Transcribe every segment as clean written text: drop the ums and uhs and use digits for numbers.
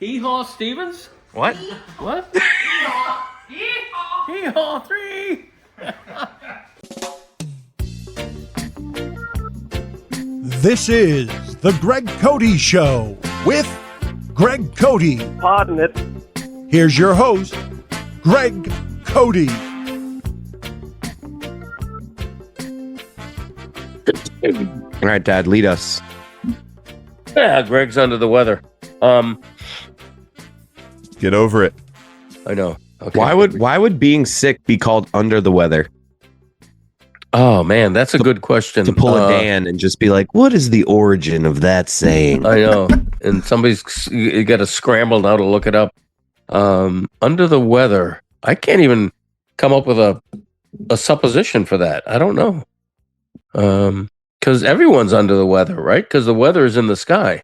Hee Haw Stevens? What? What? Hee Haw Three! This is the Greg Cody Show with Greg Cody. Pardon it. Here's your host, Greg Cody. All right, Dad, lead us. Yeah, Greg's under the weather. Get over it. I know. Okay. Why would being sick be called under the weather? Oh man, that's a good question. To pull a Dan and just be like, what is the origin of that saying? I know. And you got to scramble now to look it up. Under the weather. I can't even come up with a supposition for that. I don't know. Because everyone's under the weather, right? Because the weather is in the sky.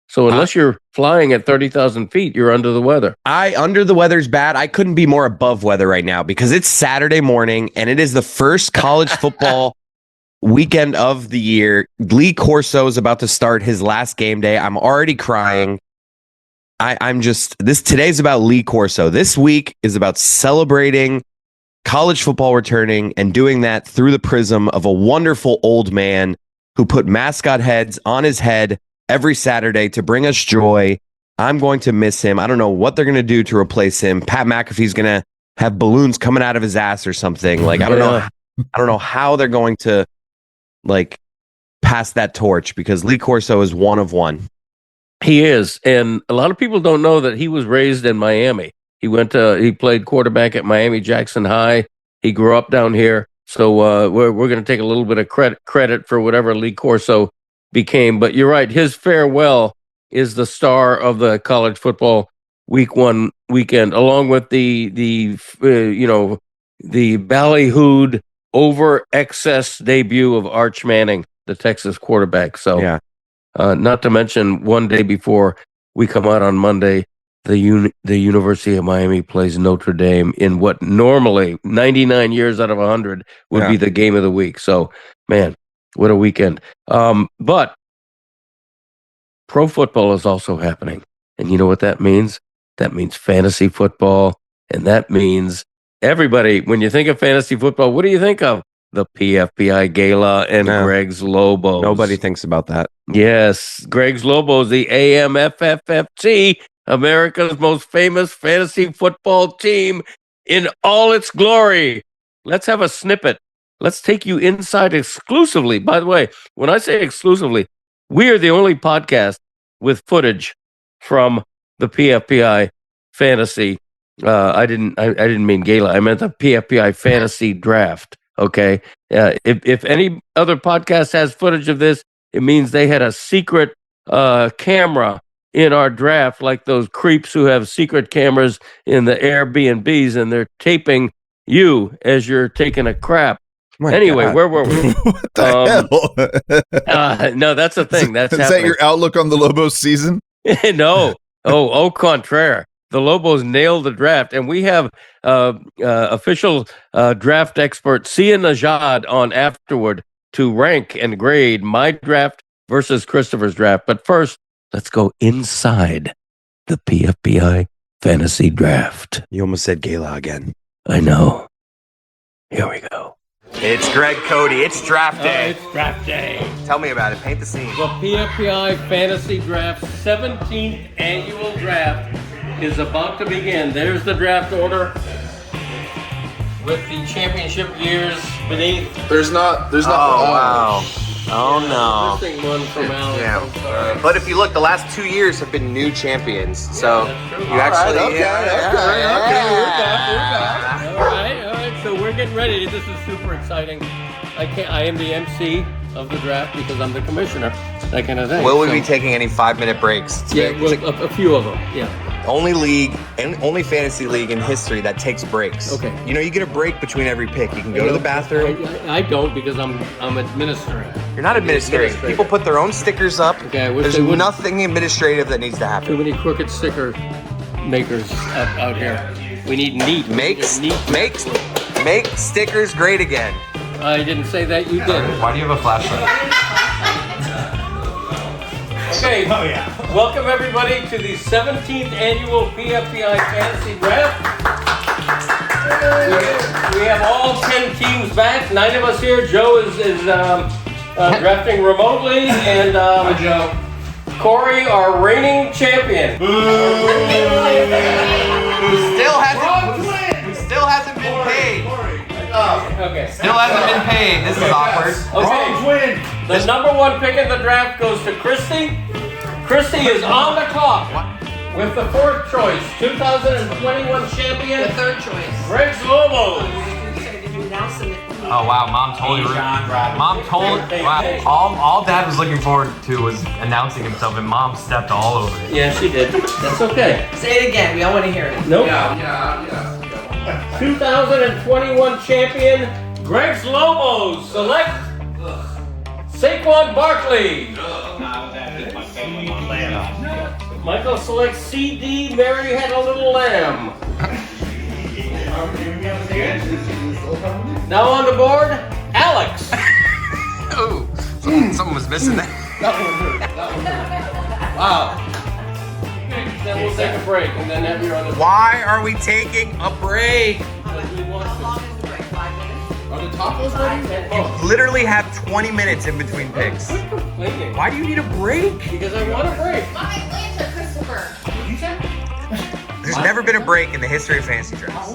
So unless you're flying at 30,000 feet, you're under the weather. Under the weather's bad. I couldn't be more above weather right now because it's Saturday morning and it is the first college football weekend of the year. Lee Corso is about to start his last game day. I'm already crying. Today's about Lee Corso. This week is about celebrating college football returning and doing that through the prism of a wonderful old man who put mascot heads on his head every Saturday to bring us joy. I'm going to miss him. I don't know what they're going to do to replace him. Pat McAfee's going to have balloons coming out of his ass or something. Like, I don't know how they're going to pass that torch because Lee Corso is one of one. He is. And a lot of people don't know that he was raised in Miami. He played quarterback at Miami Jackson High. He grew up down here. So we're going to take a little bit of credit for whatever Lee Corso became. But you're right. His farewell is the star of the college football week one weekend, along with the ballyhooed over excess debut of Arch Manning, the Texas quarterback. So yeah. Not to mention one day before we come out on Monday, the University of Miami plays Notre Dame in what normally 99 years out of 100 would be the game of the week. So, man, what a weekend. But pro football is also happening. And you know what that means? That means fantasy football. And that means everybody, when you think of fantasy football, what do you think of? The PFPI Gala and Greg's Lobos. Nobody thinks about that. Yes, Greg's Lobos, the AMFFFT, America's most famous fantasy football team in all its glory. Let's have a snippet. Let's take you inside exclusively. By the way, when I say exclusively, we are the only podcast with footage from the PFPI Fantasy. I didn't mean Gala. I meant the PFPI Fantasy Draft. Okay. If any other podcast has footage of this, it means they had a secret camera in our draft, like those creeps who have secret cameras in the Airbnbs, and they're taping you as you're taking a crap. Anyway, where were we? What the hell? No, that's a thing. That's Is happening. that your outlook on the Lobos season? No. Au contraire. The Lobos nailed the draft, and we have official draft expert Sia Nejad on afterward to rank and grade my draft versus Christopher's draft. But first, let's go inside the PFPI Fantasy Draft. You almost said Gala again. I know. Here we go. It's Greg Cody. It's draft day. It's draft day. Tell me about it. Paint the scene. The PFPI Fantasy Draft 17th annual draft is about to begin. There's the draft order with the championship years beneath. There's not. Oh, wow. Oh, no. Interesting one from Alex. Yeah. But if you look, the last 2 years have been new champions. So you actually. All right. So we're getting ready. This is super exciting. I am the MC of the draft because I'm the commissioner. That kind of thing. Will we be taking any 5-minute breaks? A few of them. Yeah. Only league and only fantasy league in history that takes breaks. Okay. You know, you get a break between every pick. You can go to the bathroom. I don't because I'm administering. You're not administrating. People put their own stickers up. Okay, I wish There's they wouldn't. nothing administrative that needs to happen. Too many crooked sticker makers out here. We need neat. Make stickers great again. I didn't say that. You did. Why do you have a flashlight? Okay, welcome everybody to the 17th annual PFPI Fantasy Draft. We have all 10 teams back, 9 of us here. Joe is drafting remotely, and Joe. Corey, our reigning champion. Who still hasn't been paid. Okay. Still hasn't been paid. This is awkward. Okay. The number 1 pick in the draft goes to Christy. Christy is on the clock with the 4th choice, 2021 champion. The 3rd choice. Greg's Lobos. Oh wow, Mom told you. Wow. All Dad was looking forward to was announcing himself, and Mom stepped all over it. Yeah, she did. That's okay. Say it again. We all want to hear it. Nope. 2021 champion, Greg's Lobos. Select Saquon Barkley. Michael selects CD. Mary had a little lamb. Now on the board, Alex. Oh, something was missing there. Wow. Then we'll take a break and then have your other. Why are we taking a break? You literally have 20 minutes in between picks. Why do you need a break? Because I want a break. There's never been a break in the history of fantasy drafts.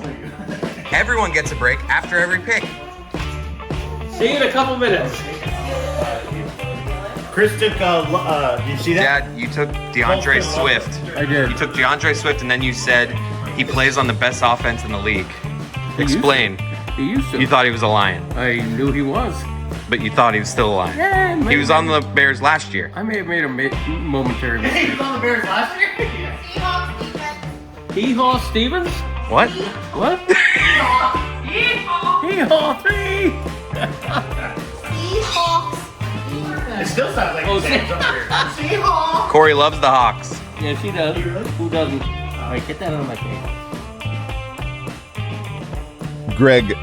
Everyone gets a break after every pick. See you in a couple minutes. Chris took, did you see that? Dad, you took DeAndre Swift. I did. You took DeAndre Swift, and then you said he plays on the best offense in the league. Explain. He used to. You thought he was a Lion, I knew he was. but you thought he was still a Lion. Yeah, He was on the Bears last year. I may have made a momentary mistake. He was on the Bears last year? Hee Haw Stevens? What? What? Hee Haw Three! It still sounds like it's over Corey loves the Hawks. Yeah, she does. Who doesn't? All right, get that on my face. Greg,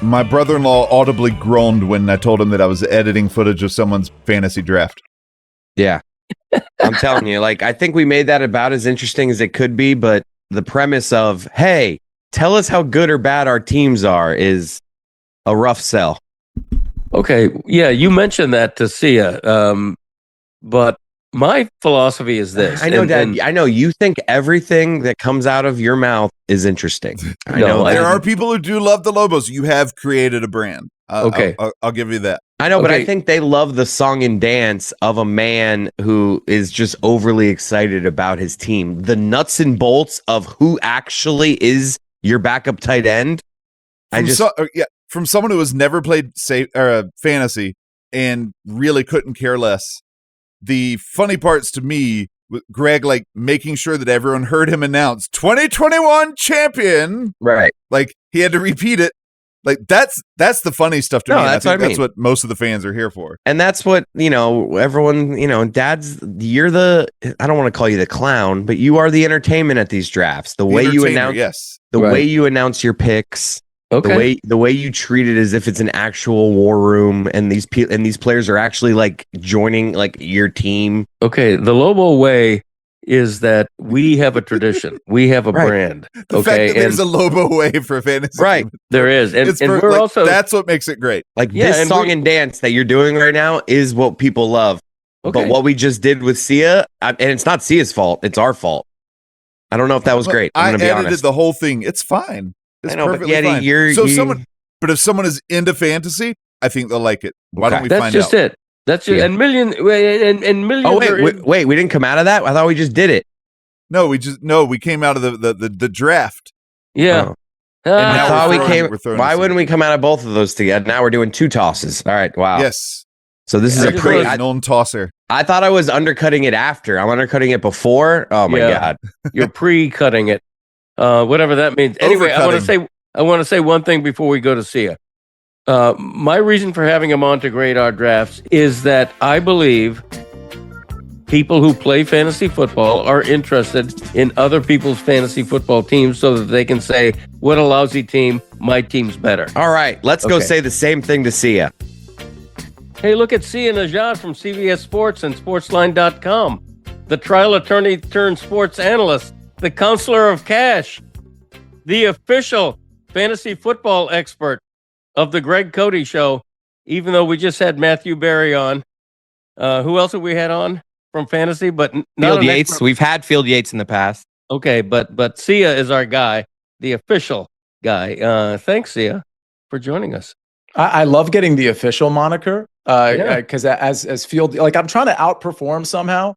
my brother-in-law audibly groaned when I told him that I was editing footage of someone's fantasy draft. Yeah. I'm telling you, like, I think we made that about as interesting as it could be, but the premise of, hey, tell us how good or bad our teams are is a rough sell. Okay, yeah, you mentioned that to Sia, but my philosophy is this. I know, Dad. I know you think everything that comes out of your mouth is interesting. I No, know. There are people who do love the Lobos. You have created a brand. Okay. I'll give you that. I know, but Okay. I think they love the song and dance of a man who is just overly excited about his team. The nuts and bolts of who actually is your backup tight end. From someone who has never played fantasy and really couldn't care less. The funny parts to me, with Greg, like making sure that everyone heard him announce 2021 champion. Right. Like he had to repeat it. Like that's the funny stuff to No, me. that's I think what I that's mean. what most of the fans are here for. And that's what, everyone, Dad's, you're I don't want to call you the clown, but you are the entertainment at these drafts. The way you Entertainer, announce, yes. Right. way you announce your picks, Okay. the way you treat it as if it's an actual war room, and these players are actually like joining like your team. Okay, the Lobo way is that we have a tradition. We have a Right. brand. The fact Okay, that there's and a Lobo way for fantasy. Right. there is. And we're like, also that's what makes it great. Like Yeah, this and song we- and dance that you're doing right now is what people love. okay. But what we just did with Sia, and it's not Sia's fault, it's our fault. I don't know if that was Look, great. I'm I going to be edited honest. the whole thing. It's fine. It's I know, but perfectly Yeti, fine. If someone is into fantasy, I think they'll like it. Why don't we That's find just out? it. That's just Yeah. and millions Oh are in- wait, we didn't come out of that. I thought we just did it. No, we came out of the draft. Yeah. Oh. And I now thought we're throwing Why this wouldn't we come out of both of those together? Now we're doing two tosses. All right, wow. Yes. So this is Yeah, a I just pre. realized- I, Known tosser. I thought I was undercutting it after. I'm undercutting it before. Oh my Yeah. god. You're pre-cutting it. Whatever that means. Anyway, I want to say one thing before we go to Sia. My reason for having him on to grade our drafts is that I believe people who play fantasy football are interested in other people's fantasy football teams so that they can say, what a lousy team, my team's better. All right, let's go Okay. say the same thing to Sia. Hey, look at Sia Nejad from CBS Sports and Sportsline.com, the trial attorney turned sports analyst, the counselor of cash, the official fantasy football expert of the Greg Cote Show, even though we just had Matthew Berry on. Who else have we had on from fantasy? But not Field Yates. We've had Field Yates in the past. Okay, but Sia is our guy, the official guy. Thanks, Sia, for joining us. I love getting the official moniker because as Field, like I'm trying to outperform somehow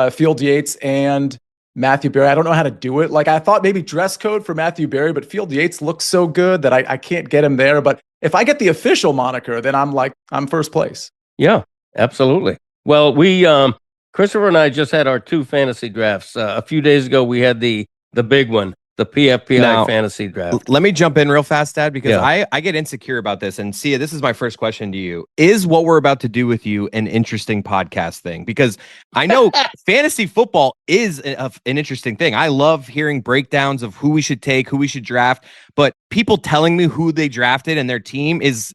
Field Yates and Matthew Berry. I don't know how to do it. Like I thought maybe dress code for Matthew Berry, but Field Yates looks so good that I can't get him there. But if I get the official moniker, then I'm first place. Yeah, absolutely. Well, we Christopher and I just had our 2 fantasy drafts. A few days ago, we had the big one, the PFPI fantasy draft. Let me jump in real fast, Dad, because I get insecure about this. And Sia, this is my first question to you. Is what we're about to do with you an interesting podcast thing? Because I know fantasy football is an interesting thing. I love hearing breakdowns of who we should take, who we should draft. But people telling me who they drafted and their team is,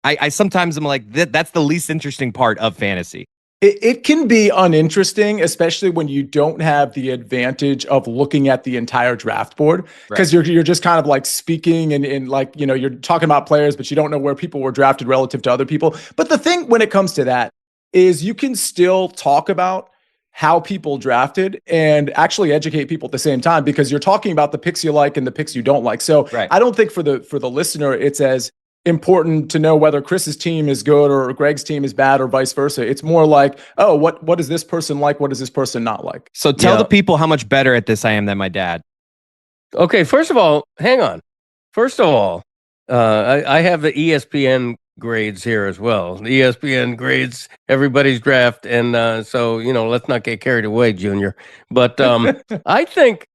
I sometimes am like, that's the least interesting part of fantasy. It can be uninteresting, especially when you don't have the advantage of looking at the entire draft board, because you're just kind of like speaking and like, you know, you're talking about players, but you don't know where people were drafted relative to other people. But the thing when it comes to that is you can still talk about how people drafted and actually educate people at the same time, because you're talking about the picks you like and the picks you don't like. So I don't think for the listener, it's as important to know whether Chris's team is good or Greg's team is bad or vice versa. It's more like, oh, what is this person like? What is this person not like? So tell the people how much better at this I am than my dad. Okay, first of all, hang on. First of all, I have the ESPN grades here as well. The ESPN grades everybody's draft, and so, you know, let's not get carried away, Junior. But I think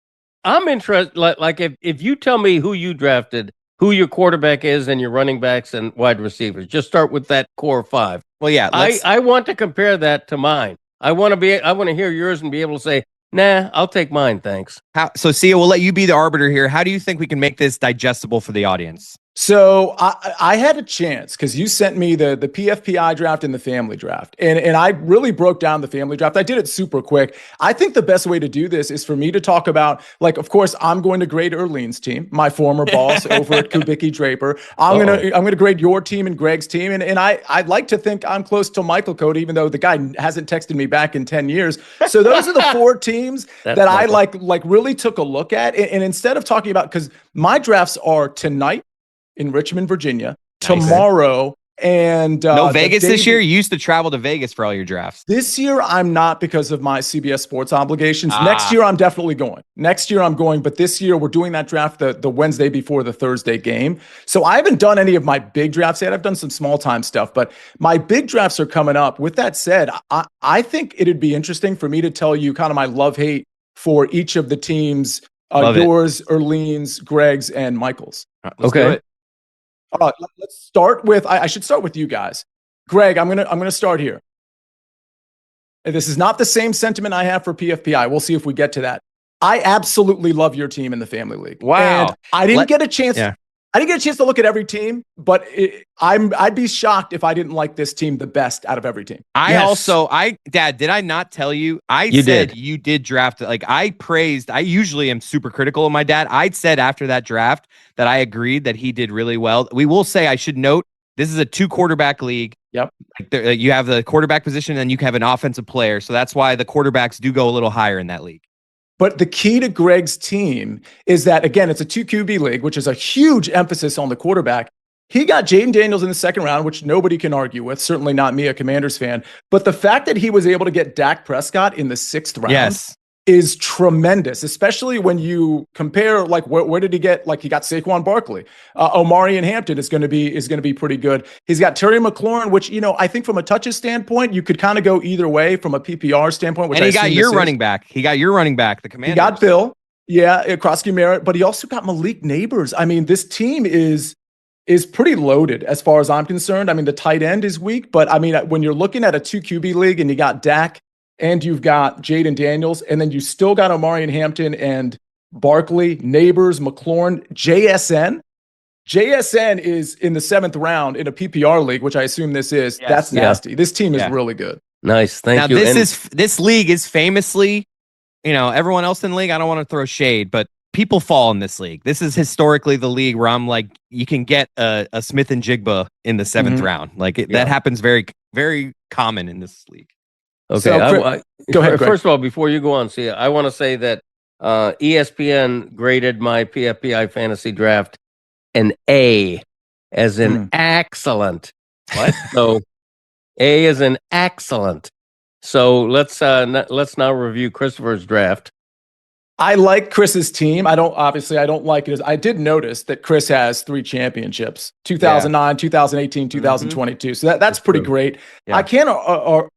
I'm interested, like if you tell me who you drafted, who your quarterback is, and your running backs and wide receivers. Just start with that core 5. Well, yeah, I want to compare that to mine. I want to hear yours and be able to say, nah, I'll take mine, thanks. So Sia, we'll let you be the arbiter here. How do you think we can make this digestible for the audience? So I had a chance because you sent me the PFPI draft and the family draft. And I really broke down the family draft. I did it super quick. I think the best way to do this is for me to talk about, like, of course, I'm going to grade Erlene's team, my former boss over at Kubicki Draper. I'm gonna grade your team and Greg's team. And I'd like to think I'm close to Michael Cote, even though the guy hasn't texted me back in 10 years. So those are the 4 teams that I like really took a look at. And instead of talking about, because my drafts are tonight in Richmond, Virginia, tomorrow, and no Vegas this year. You used to travel to Vegas for all your drafts. This year, I'm not because of my CBS Sports obligations. Next year, I'm definitely going. But this year, we're doing that draft the Wednesday before the Thursday game. So I haven't done any of my big drafts yet. I've done some small time stuff, but my big drafts are coming up. With that said, I think it'd be interesting for me to tell you kind of my love-hate for each of the teams, yours, Erlene's, Greg's, and Michael's. Let's do it. All right, let's start with, I should start with you guys. Greg, I'm gonna start here. And this is not the same sentiment I have for PFPI. We'll see if we get to that. I absolutely love your team in the Family League. Wow. And I didn't get a chance. Yeah. I didn't get a chance to look at every team, but I'd be shocked if I didn't like this team the best out of every team. Dad, did I not tell you? You did draft it. Like I usually am super critical of my dad. I said after that draft that I agreed that he did really well. We will say, I should note, this is a 2 quarterback league. Yep. You have the quarterback position and you have an offensive player. So that's why the quarterbacks do go a little higher in that league. But the key to Greg's team is that, again, it's a 2 QB league, which is a huge emphasis on the quarterback. He got Jaden Daniels in the 2nd round, which nobody can argue with, certainly not me, a Commanders fan. But the fact that he was able to get Dak Prescott in the 6th round is tremendous, especially when you compare, like, where did he get? Like, he got Saquon Barkley. Omarion Hampton is going to be pretty good. He's got Terry McLaurin, which, you know, I think from a touches standpoint, you could kind of go either way from a PPR standpoint. Which and he got your running back. He got your running back, the Commanders. He got Bill. Yeah, Krosky Merritt, but he also got Malik Neighbors. I mean, this team is pretty loaded as far as I'm concerned. I mean, the tight end is weak, but I mean, when you're looking at a 2 QB league and you got Dak and you've got Jaden Daniels, and then you still got Omarion Hampton and Barkley, Neighbors, McLaurin, JSN. JSN is in the 7th round in a PPR league, which I assume this is. Yes. That's Yeah. nasty. This team is Yeah. really good. Nice. Thank Now you. this league is famously, everyone else in the league. I don't want to throw shade, but people fall in this league. This is historically the league where I'm like, you can get a Smith and Jigba in the 7th Mhm. round. That happens very, very common in this league. Okay. So, go ahead, Greg. First of all, before you go on, Sia, I want to say that ESPN graded my PFPI fantasy draft an A, as in excellent. What? So A is in excellent. So let's now review Christopher's draft. I like Chris's team. I don't like it. I did notice that Chris has 3 championships, 2009, 2018, 2022. So that's pretty true. great. Yeah. I can't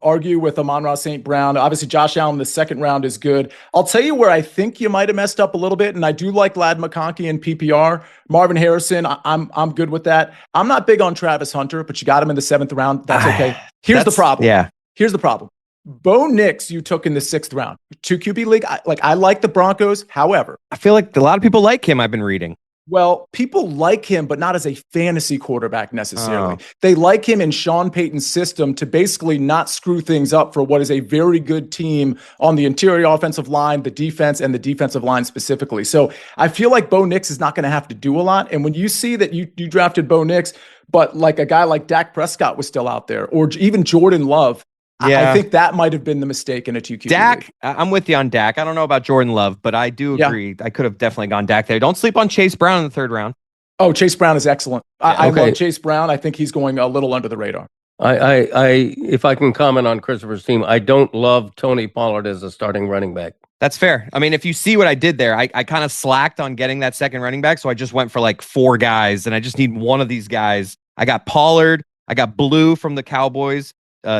argue with Amon-Ra St. Brown. Obviously, Josh Allen, the 2nd round is good. I'll tell you where I think you might have messed up a little bit, and I do like Lad McConkey in PPR. Marvin Harrison, I'm good with that. I'm not big on Travis Hunter, but you got him in the 7th round. That's okay. Here's the problem. Yeah. Here's the problem. Bo Nix, you took in the 6th round. 2 QB league. I like the Broncos. However, I feel like a lot of people like him. I've been reading. well, people like him, but not as a fantasy quarterback necessarily. Oh. They like him in Sean Payton's system to basically not screw things up for what is a very good team on the interior offensive line, the defense, and the defensive line specifically. So I feel like Bo Nix is not going to have to do a lot. And when you see that you drafted Bo Nix, but like a guy like Dak Prescott was still out there, or even Jordan Love, I think that might have been the mistake in a 2 QB Dak, league. I'm with you on Dak. I don't know about Jordan Love, but I do agree. I could have definitely gone Dak there. Don't sleep on Chase Brown in the 3rd round. Oh, Chase Brown is excellent. I Okay. love Chase Brown. I think he's going a little under the radar. If I can comment on Christopher's team, I don't love Tony Pollard as a starting running back. That's fair. I mean, if you see what I did there, I kind of slacked on getting that 2nd running back. So I just went for like 4 guys, and I just need one of these guys. I got Pollard. I got Blue from the Cowboys.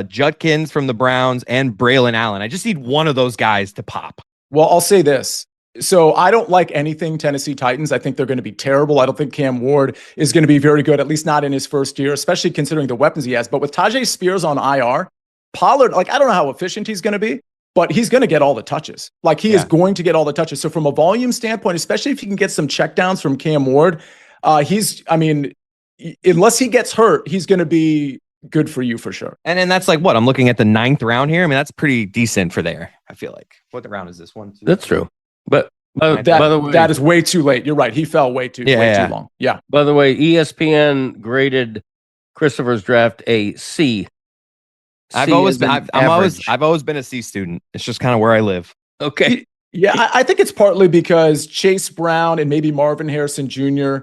Judkins from the Browns, and Braylon Allen. I just need one of those guys to pop. Well, I'll say this. So I don't like anything Tennessee Titans. I think they're going to be terrible. I don't think Cam Ward is going to be very good, at least not in his first year, especially considering the weapons he has. But with Tajay Spears on IR, Pollard, I don't know how efficient he's going to be, but he's going to get all the touches. He is going to get all the touches. So from a volume standpoint, especially if he can get some checkdowns from Cam Ward, unless he gets hurt, he's going to be good for you for sure. And then that's like what I'm looking at the 9th round here. I mean, that's pretty decent for there. I feel like. What round is this? 1, 2. That's true. But by That, the way, that is way too late. You're right. He fell way too long. Yeah. by the way, ESPN graded Christopher's draft a C. I've always been a C student. It's just kind of where I live. Okay. Yeah, I think it's partly because Chase Brown and maybe Marvin Harrison Jr.,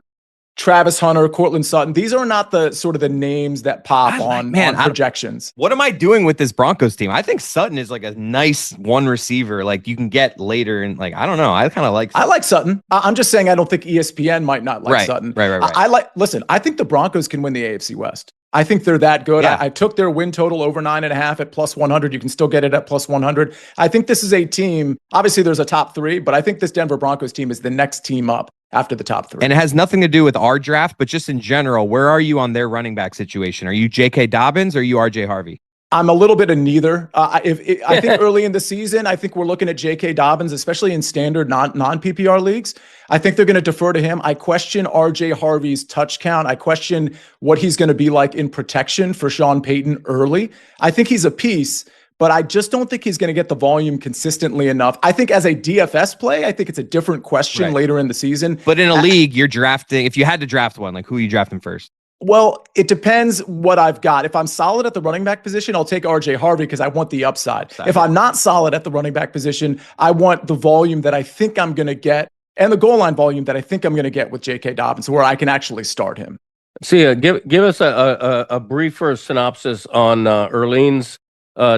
Travis Hunter, Cortland Sutton, these are not the sort of the names that pop on projections. What am I doing with this Broncos team? I think Sutton is like a nice one receiver, like you can get later, and I don't know. I kind of like. I like Sutton. I'm just saying I don't think ESPN might not like Sutton. Right. Listen, I think the Broncos can win the AFC West. I think they're that good. Yeah. I took their win total over 9.5 at +100. You can still get it at +100. I think this is a team. Obviously, there's a top 3, but I think this Denver Broncos team is the next team up after the top 3. And it has nothing to do with our draft, but just in general, where are you on their running back situation? Are you J.K. Dobbins or are you R.J. Harvey? I'm a little bit of neither. I think early in the season, I think we're looking at J.K. Dobbins, especially in standard non-PPR leagues. I think they're going to defer to him. I question R.J. Harvey's touch count. I question what he's going to be like in protection for Sean Payton early. I think he's a piece, but I just don't think he's going to get the volume consistently enough. I think as a DFS play, I think it's a different question later in the season. But in a league, you're drafting, if you had to draft one, like who are you drafting first? Well, it depends what I've got. If I'm solid at the running back position, I'll take RJ Harvey because I want the upside. If I'm not solid at the running back position, I want the volume that I think I'm going to get and the goal line volume that I think I'm going to get with J.K. Dobbins, where I can actually start him. Sia, give us a briefer synopsis on Erlene's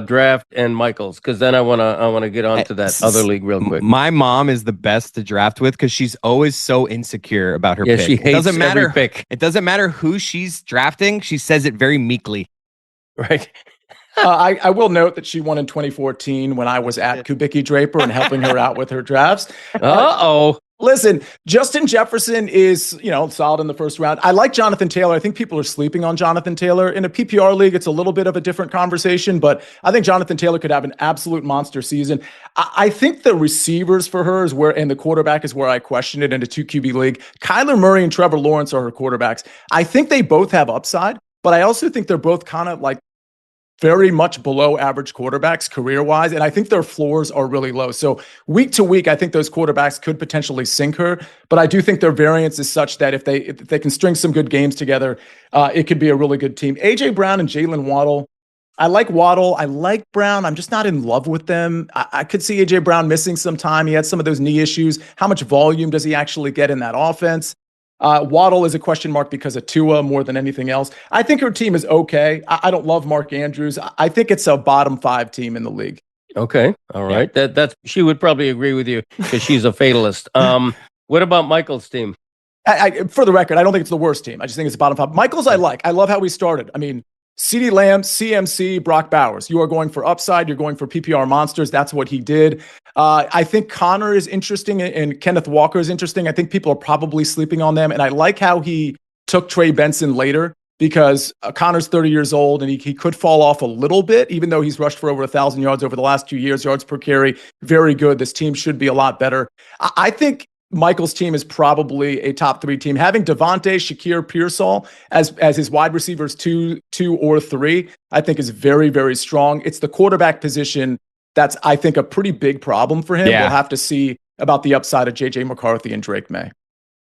draft and Michael's, because then I want to get on to that other league real quick. My mom is the best to draft with because she's always so insecure about her pick. She hates every pick. It doesn't matter who she's drafting. She says it very meekly. Right. I will note that she won in 2014 when I was at Kubicki Draper and helping her out with her drafts. Listen, Justin Jefferson is, solid in the first round. I like Jonathan Taylor. I think people are sleeping on Jonathan Taylor. In a PPR league, it's a little bit of a different conversation, but I think Jonathan Taylor could have an absolute monster season. I think the receivers for her is where, and the quarterback is where I question it in a 2 QB league. Kyler Murray and Trevor Lawrence are her quarterbacks. I think they both have upside, but I also think they're both kind of like very much below average quarterbacks career-wise, and I think their floors are really low. So week to week, I think those quarterbacks could potentially sink her, but I do think their variance is such that if they can string some good games together, it could be a really good team. A.J. Brown and Jalen Waddle. I like Waddle. I like Brown. I'm just not in love with them. I could see A.J. Brown missing some time. He had some of those knee issues. How much volume does he actually get in that offense? Waddle is a question mark because of Tua more than anything else. I think her team is okay. I don't love Mark Andrews. I think it's a bottom 5 team in the league. Okay. All right. Yeah. That's she would probably agree with you because she's a fatalist. What about Michael's team? For the record, I don't think it's the worst team. I just think it's a bottom 5. Michael's I like. I love how we started. I mean, CeeDee Lamb, CMC, Brock Bowers. You are going for upside. You're going for PPR monsters. That's what he did. I think Connor is interesting and Kenneth Walker is interesting. I think people are probably sleeping on them. And I like how he took Trey Benson later because Connor's 30 years old and he could fall off a little bit, even though he's rushed for over 1,000 yards over the last 2 years, yards per carry. Very good. This team should be a lot better. I think Michael's team is probably a top 3 team. Having Devontae, Shakir, Pearsall as his wide receivers 2 or 3, I think is very, very strong. It's the quarterback position that's, I think, a pretty big problem for him. Yeah. We'll have to see about the upside of J.J. McCarthy and Drake May.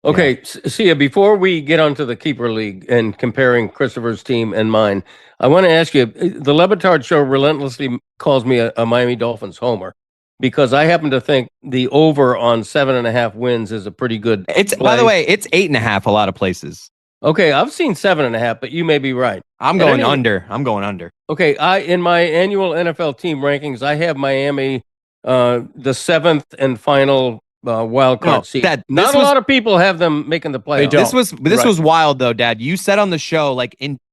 Okay, Sia, before we get onto the keeper league and comparing Christopher's team and mine, I want to ask you, the Levitard show relentlessly calls me a Miami Dolphins homer. Because I happen to think the over on 7.5 wins is a pretty good. It's play. By the way, it's 8.5 a lot of places. Okay, I've seen 7.5, but you may be right. I'm going under. Okay, in my annual NFL team rankings, I have Miami the 7th and final wild card seed. Not a lot of people have them making the playoffs. This was wild though, Dad. You said on the show,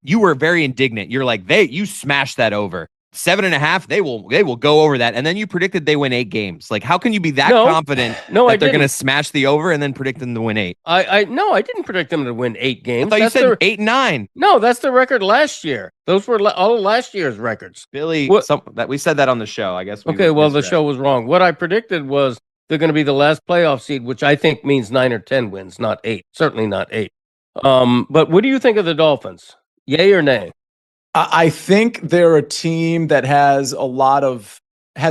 you were very indignant. You're like, you smashed that over. 7.5, they will go over that, and then you predicted they win 8 games. Like, how can you be that confident that they're going to smash the over and then predict them to win 8? I didn't predict them to win 8 games. I thought you said 8 and 9. No, that's the record last year. Those were all last year's records. Billy, that we said that on the show. I guess. The show was wrong. What I predicted was they're going to be the last playoff seed, which I think means 9 or 10 wins, not 8. Certainly not 8. But what do you think of the Dolphins? Yay or nay? I think they're a team that has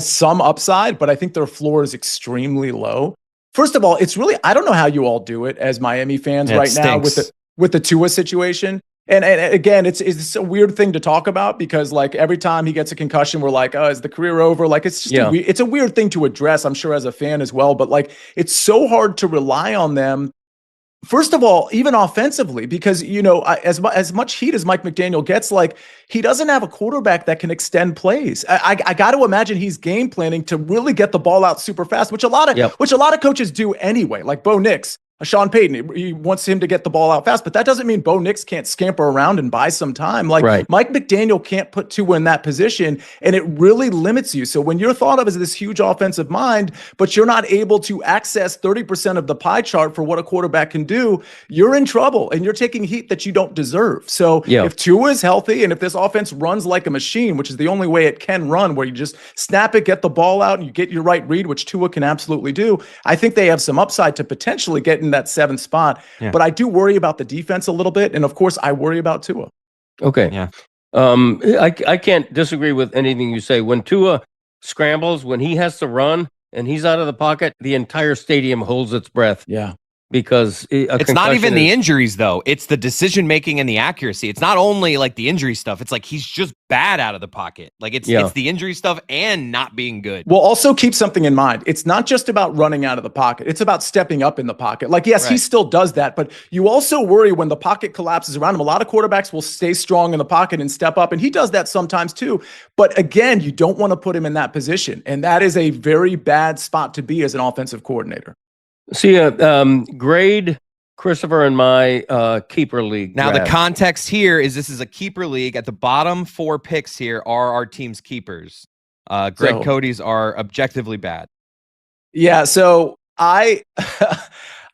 some upside, but I think their floor is extremely low. First of all, it's really, I don't know how you all do it as Miami fans right now with the Tua situation. And again, it's a weird thing to talk about because every time he gets a concussion, we're like, oh, is the career over? it's just it's a weird thing to address, I'm sure, as a fan as well. But it's so hard to rely on them. First of all, even offensively, because, as much heat as Mike McDaniel gets, he doesn't have a quarterback that can extend plays. I got to imagine he's game planning to really get the ball out super fast, which a lot of coaches do anyway. Like Bo Nix, Sean Payton, he wants him to get the ball out fast, but that doesn't mean Bo Nix can't scamper around and buy some time. Mike McDaniel can't put Tua in that position, and it really limits you. So when you're thought of as this huge offensive mind, but you're not able to access 30% of the pie chart for what a quarterback can do, you're in trouble, and you're taking heat that you don't deserve. So if Tua is healthy, and if this offense runs like a machine, which is the only way it can run, where you just snap it, get the ball out, and you get your right read, which Tua can absolutely do, I think they have some upside to potentially get in that 7th spot. But I do worry about the defense a little bit, and of course I worry about Tua. Okay. Yeah. I can't disagree with anything you say. When Tua scrambles, when he has to run and he's out of the pocket, the entire stadium holds its breath. Yeah. Because it's not even the injuries, though. It's the decision making and the accuracy. It's not only the injury stuff. It's he's just bad out of the pocket. It's the injury stuff and not being good. Well, also keep something in mind. It's not just about running out of the pocket. It's about stepping up in the pocket. He still does that, but you also worry when the pocket collapses around him. A lot of quarterbacks will stay strong in the pocket and step up, and he does that sometimes too. But again, you don't want to put him in that position, and that is a very bad spot to be as an offensive coordinator. Sia, grade Christopher and my keeper league. Now, the context here is this is a keeper league. At the bottom 4 picks here are our team's keepers. Greg Cody's are objectively bad. Yeah, so I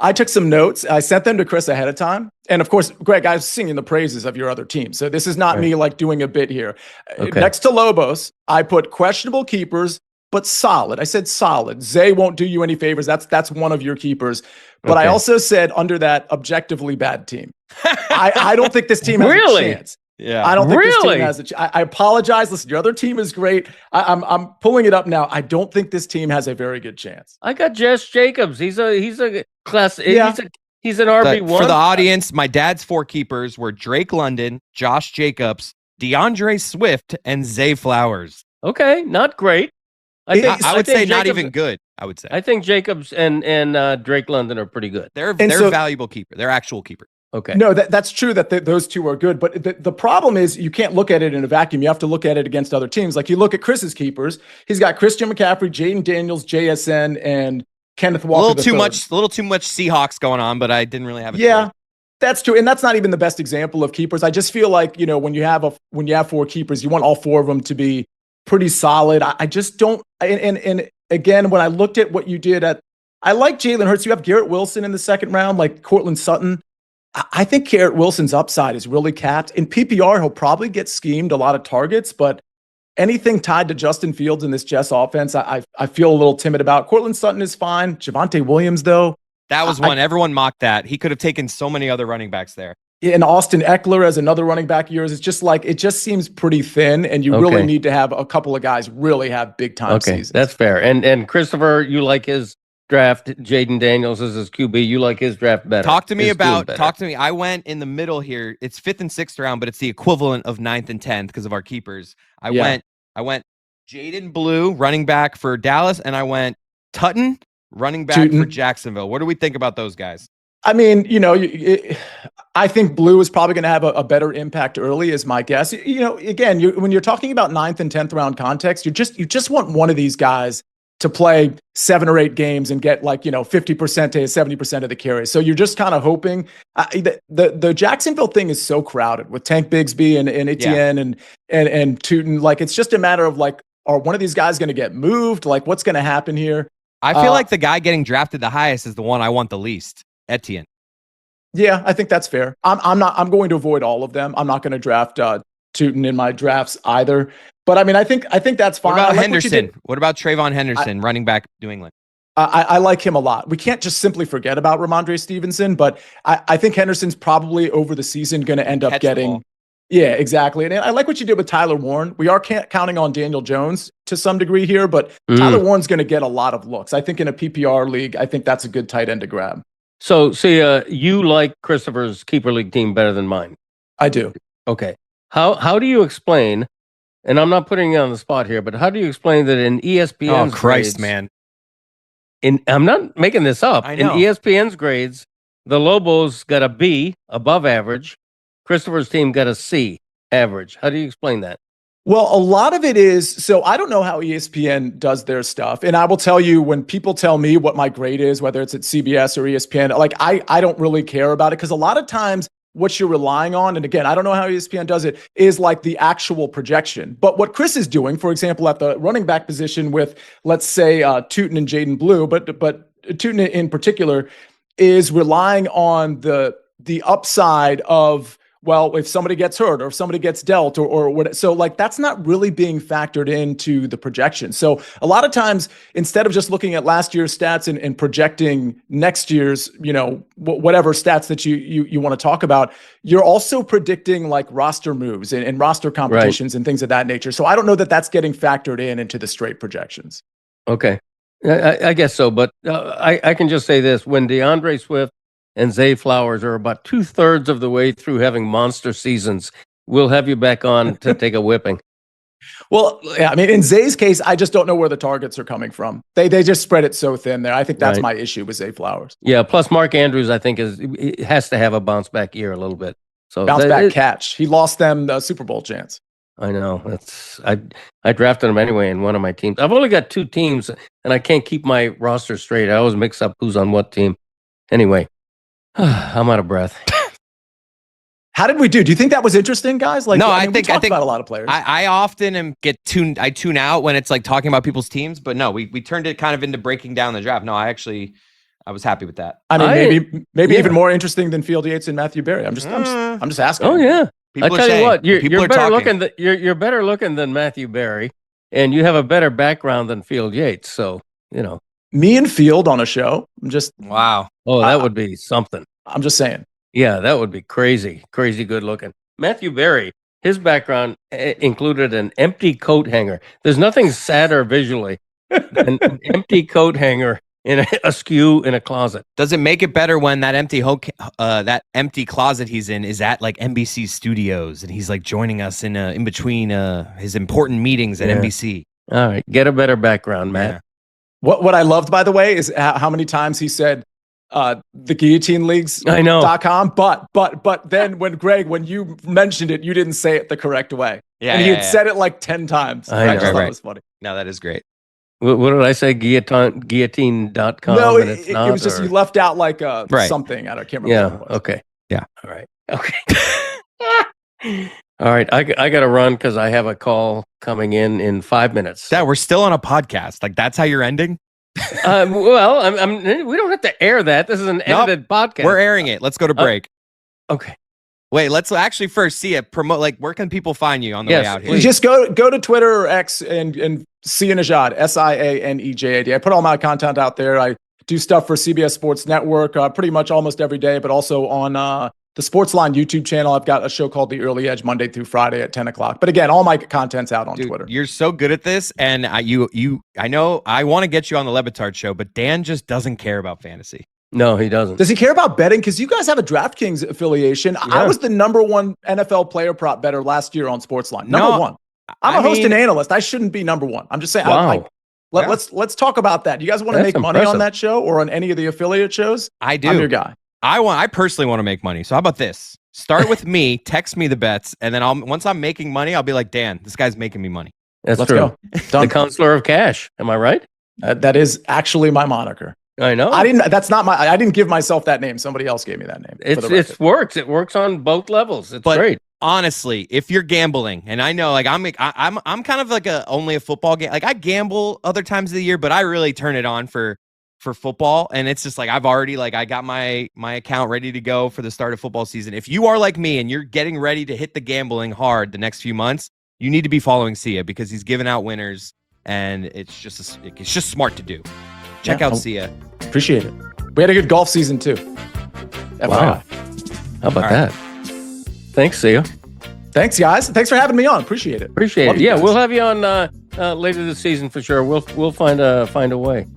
I took some notes. I sent them to Chris ahead of time. And of course, Greg, I was singing the praises of your other team. So this is not me like doing a bit here. Okay. Next to Lobos, I put questionable keepers, but solid. I said solid. Zay won't do you any favors. That's one of your keepers. But I also said under that objectively bad team. I don't think this team has a chance. Yeah. I don't think this team has a chance. I apologize. Listen, your other team is great. I'm pulling it up now. I don't think this team has a very good chance. I got Jess Jacobs. He's a class. Yeah. He's an RB1. For the audience, my dad's 4 keepers were Drake London, Josh Jacobs, DeAndre Swift, and Zay Flowers. Okay, not great. I would say not Jacobs- even good. I would say I think Jacobs and Drake London are pretty good. they're so- valuable keeper. They're actual keeper. Okay. No, that's true that those two are good. But the problem is you can't look at it in a vacuum. You have to look at it against other teams. Like you look at Chris's keepers. He's got Christian McCaffrey, Jaden Daniels, JSN, and Kenneth Walker. A little too much Seahawks going on, but I didn't really have a Yeah, choice. that's true. And that's not even the best example of keepers. I just feel like, when you have 4 keepers, you want all 4 of them to be pretty solid. I just don't. And again, when I looked at what you did I like Jalen Hurts. You have Garrett Wilson in the second round, like Cortland Sutton. I think Garrett Wilson's upside is really capped. In PPR, he'll probably get schemed a lot of targets, but anything tied to Justin Fields in this Jets offense, I feel a little timid about. Cortland Sutton is fine. Javonte Williams, though. That was one. Everyone mocked that. He could have taken so many other running backs there. And Austin Eckler as another running back of yours. It's just like, it just seems pretty thin, and you really need to have a couple of guys really have big time seasons. That's fair. And Christopher, you like his draft. Jaden Daniels is his QB. You like his draft better. Talk to me. I went in the middle here. It's 5th and 6th round, but it's the equivalent of 9th and 10th because of our keepers. I went Jaden Blue, running back for Dallas, and I went Tutton, running back for Jacksonville. What do we think about those guys? I mean, I think Blue is probably going to have a better impact early, is my guess. Again, when you're talking about 9th and 10th round context, you just want one of these guys to play 7 or 8 games and get 50% to 70% of the carries. So you're just kind of hoping. The Jacksonville thing is so crowded with Tank Bigsby and Etienne and Tootin. It's just a matter of are one of these guys going to get moved? What's going to happen here? I feel like the guy getting drafted the highest is the one I want the least, Etienne. Yeah, I think that's fair. I'm going to avoid all of them. I'm not going to draft Tootin in my drafts either. But I mean, I think that's fine. What about Henderson? What about Trayvon Henderson, running back New England? I like him a lot. We can't just simply forget about Ramondre Stevenson, but I think Henderson's probably over the season going to end up getting. Yeah, exactly. And I like what you did with Tyler Warren. We are counting on Daniel Jones to some degree here, but Tyler Warren's going to get a lot of looks. I think in a PPR league, I think that's a good tight end to grab. So, you like Christopher's keeper league team better than mine? I do. Okay. How do you explain? And I'm not putting you on the spot here, but how do you explain that in ESPN's grades, man. I'm not making this up. I know. In ESPN's grades, the Lobos got a B, above average. Christopher's team got a C, average. How do you explain that? Well, a lot of it is, so I don't know how ESPN does their stuff. And I will tell you, when people tell me what my grade is, whether it's at CBS or ESPN, I don't really care about it, because a lot of times what you're relying on, and again, I don't know how ESPN does it, is the actual projection. But what Chris is doing, for example, at the running back position with, let's say, Tootin and Jaden Blue, but Tootin in particular, is relying on the upside of, well, if somebody gets hurt or if somebody gets dealt or what, so that's not really being factored into the projection. So a lot of times, instead of just looking at last year's stats and projecting next year's, whatever stats that you want to talk about, you're also predicting roster moves and roster competitions and things of that nature. So I don't know that that's getting factored into the straight projections. Okay. I guess so, but I can just say this. When DeAndre Swift and Zay Flowers are about 2/3 of the way through having monster seasons, we'll have you back on to take a whipping. Well, yeah, I mean, in Zay's case, I just don't know where the targets are coming from. They just spread it so thin there. I think that's my issue with Zay Flowers. Yeah, plus Mark Andrews, I think, has to have a bounce back year a little bit. So bounce back catch. He lost them the Super Bowl chance. I know. I drafted him anyway in one of my teams. I've only got 2 teams, and I can't keep my roster straight. I always mix up who's on what team. Anyway. I'm out of breath. How did we do? Do you think that was interesting, guys? No, I think we talked about a lot of players. I often tune out when it's talking about people's teams, but no, we turned it kind of into breaking down the draft. No, I actually I was happy with that. I mean, maybe yeah. even more interesting than Field Yates and Matthew Berry. I'm just asking. Oh yeah. People I are tell you saying, what, people you're are better talking. looking. You're better looking than Matthew Berry, and you have a better background than Field Yates. So Me and Field on a show. Wow. Oh, that would be something. I'm just saying. Yeah, that would be crazy good looking. Matthew Berry, his background included an empty coat hanger. There's nothing sadder visually than an empty coat hanger askew in a closet. Does it make it better when that empty closet he's in is at like NBC studios and he's like joining us in between his important meetings at NBC? All right, get a better background, Matt. Yeah. What I loved, by the way, is how many times he said the guillotine leagues. I know. .com, but then when you mentioned it, you didn't say it the correct way. Yeah, and he had said it like 10 times. I just know. thought it was funny. No, that is great. What did I say? Guillotine.com? No, and it's it not, was just or- you left out like Right. something. I can't remember. Yeah. what it was. Okay. Yeah. All right. Okay. All right. I got to run because I have a call coming in 5 minutes. Dad, we're still on a podcast. Like that's how you're ending? Well, we don't have to air that. This is an edited podcast. We're airing it. Let's go to break. Okay. Wait, let's actually first see it. Promote. Like, where can people find you on the way out here? You just go to Twitter or X and Sia Nejad, SIANEJAD. I put all my content out there. I do stuff for CBS Sports Network pretty much almost every day, but also on the Sportsline YouTube channel. I've got a show called The Early Edge Monday through Friday at 10 o'clock. But again, all my content's out on Dude, Twitter. You're so good at this, and I know I want to get you on the Lebitard show, but Dan just doesn't care about fantasy. No, he doesn't. Does he care about betting? Because you guys have a DraftKings affiliation. Yeah. I was the number one NFL player prop better last year on Sportsline. Number one. I'm a host and analyst. I shouldn't be number one. I'm just saying. Wow. Let's talk about that. You guys want to That's make money impressive. on that show or on any of the affiliate shows? I do. I'm your guy. I personally want to make money. So how about this? Start with me, text me the bets, and then once I'm making money, I'll be like, Dan, this guy's making me money. That's Let's true. go. The Done. counselor of cash. Am I right? That is actually my moniker. I know. I didn't give myself that name. Somebody else gave me that name. for the record. It works. It works on both levels. It's But great. honestly, if you're gambling, and I know like I'm kind of like only a football game. Like I gamble other times of the year, but I really turn it on for football. And it's just like I've already I got my account ready to go for the start of football season. If you are like me and you're getting ready to hit the gambling hard the next few months, you need to be following Sia because he's giving out winners, and it's just smart to do. Check out Sia. Appreciate it. We had a good golf season too. Wow. How about that? Thanks, Sia. Thanks, guys. Thanks for having me on. Appreciate it. Appreciate Love it. you Yeah, guys. we'll have you on later this season for sure. We'll find a way.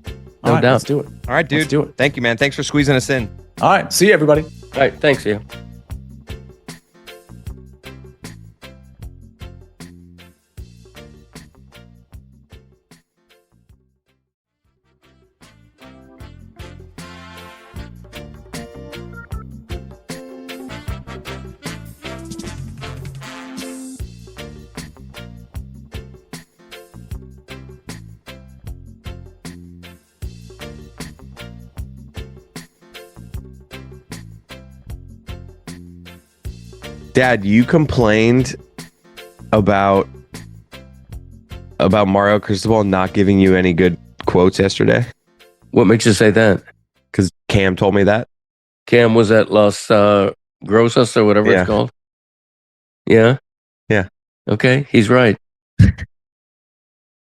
No All right, doubt. let's do it. All right, dude. Let's do it. Thank you, man. Thanks for squeezing us in. All right. See you, everybody. All right. Thanks, Sia. Dad, you complained about Mario Cristobal not giving you any good quotes yesterday What makes you say that? because Cam told me that. Cam was at Los Grosas or whatever Yeah. it's called. Yeah? Yeah. Okay. He's right.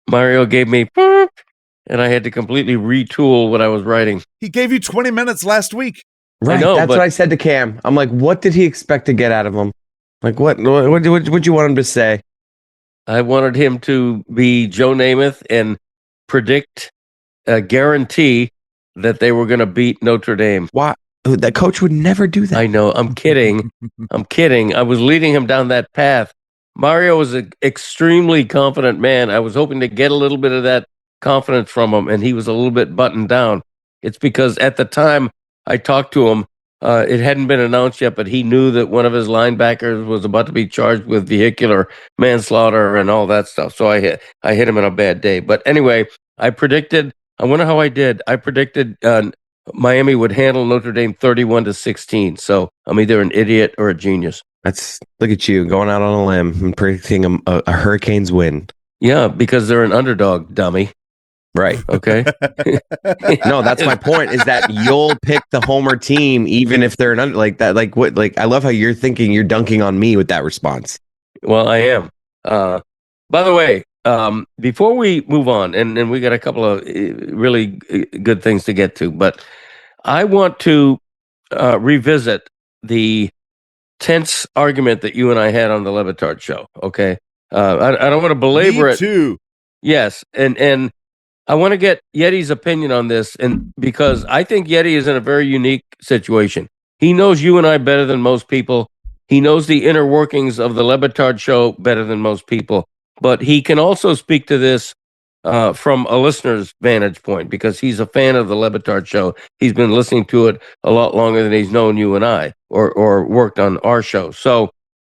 Mario gave me boop, and I had to completely retool what I was writing. He gave you 20 minutes last week. Right. know, That's but- what I said to Cam. I'm like, what did he expect to get out of him? Like, what would you want him to say? I wanted him to be Joe Namath and predict, guarantee that they were going to beat Notre Dame. Why? That coach would never do that. I know. I'm kidding. I'm kidding. I was leading him down that path. Mario was an extremely confident man. I was hoping to get a little bit of that confidence from him, and he was a little bit buttoned down. It's because at the time I talked to him, it hadn't been announced yet, but he knew that one of his linebackers was about to be charged with vehicular manslaughter and all that stuff. So I hit him in a bad day. But anyway, I wonder how I did. I predicted Miami would handle Notre Dame 31-16. So I'm either an idiot or a genius. Look at you going out on a limb and predicting a Hurricanes win. Yeah, because they're an underdog, dummy. Right. Okay. No, that's my point. Is that you'll pick the homer team even if they're an like that. Like what? Like I love how you're thinking. You're dunking on me with that response. Well, I am. By the way, before we move on, and we got a couple of really good things to get to, but I want to revisit the tense argument that you and I had on the Levitard show. Okay, I don't want to belabor Me it. too. Yes, and I want to get Yeti's opinion on this, and because I think Yeti is in a very unique situation. He knows you and I better than most people. He knows the inner workings of the Levitard show better than most people, but he can also speak to this from a listener's vantage point because he's a fan of the Levitard show. He's been listening to it a lot longer than he's known you and I or worked on our show. So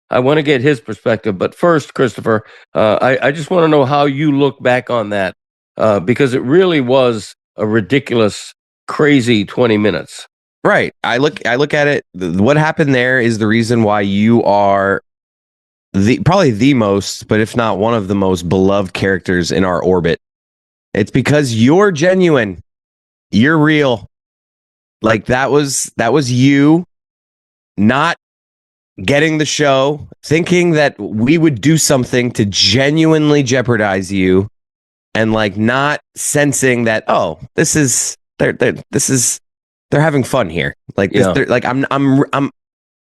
I want to get his perspective. But first, Christopher, I just want to know how you look back on that because it really was a ridiculous, crazy 20 minutes. Right. I look at it. What happened there is the reason why you are probably the most, but if not one of the most beloved characters in our orbit. It's because you're genuine. You're real. Like that was you not getting the show, thinking that we would do something to genuinely jeopardize you, and like not sensing that, oh, this is they're having fun here. Like this, Yeah. like I'm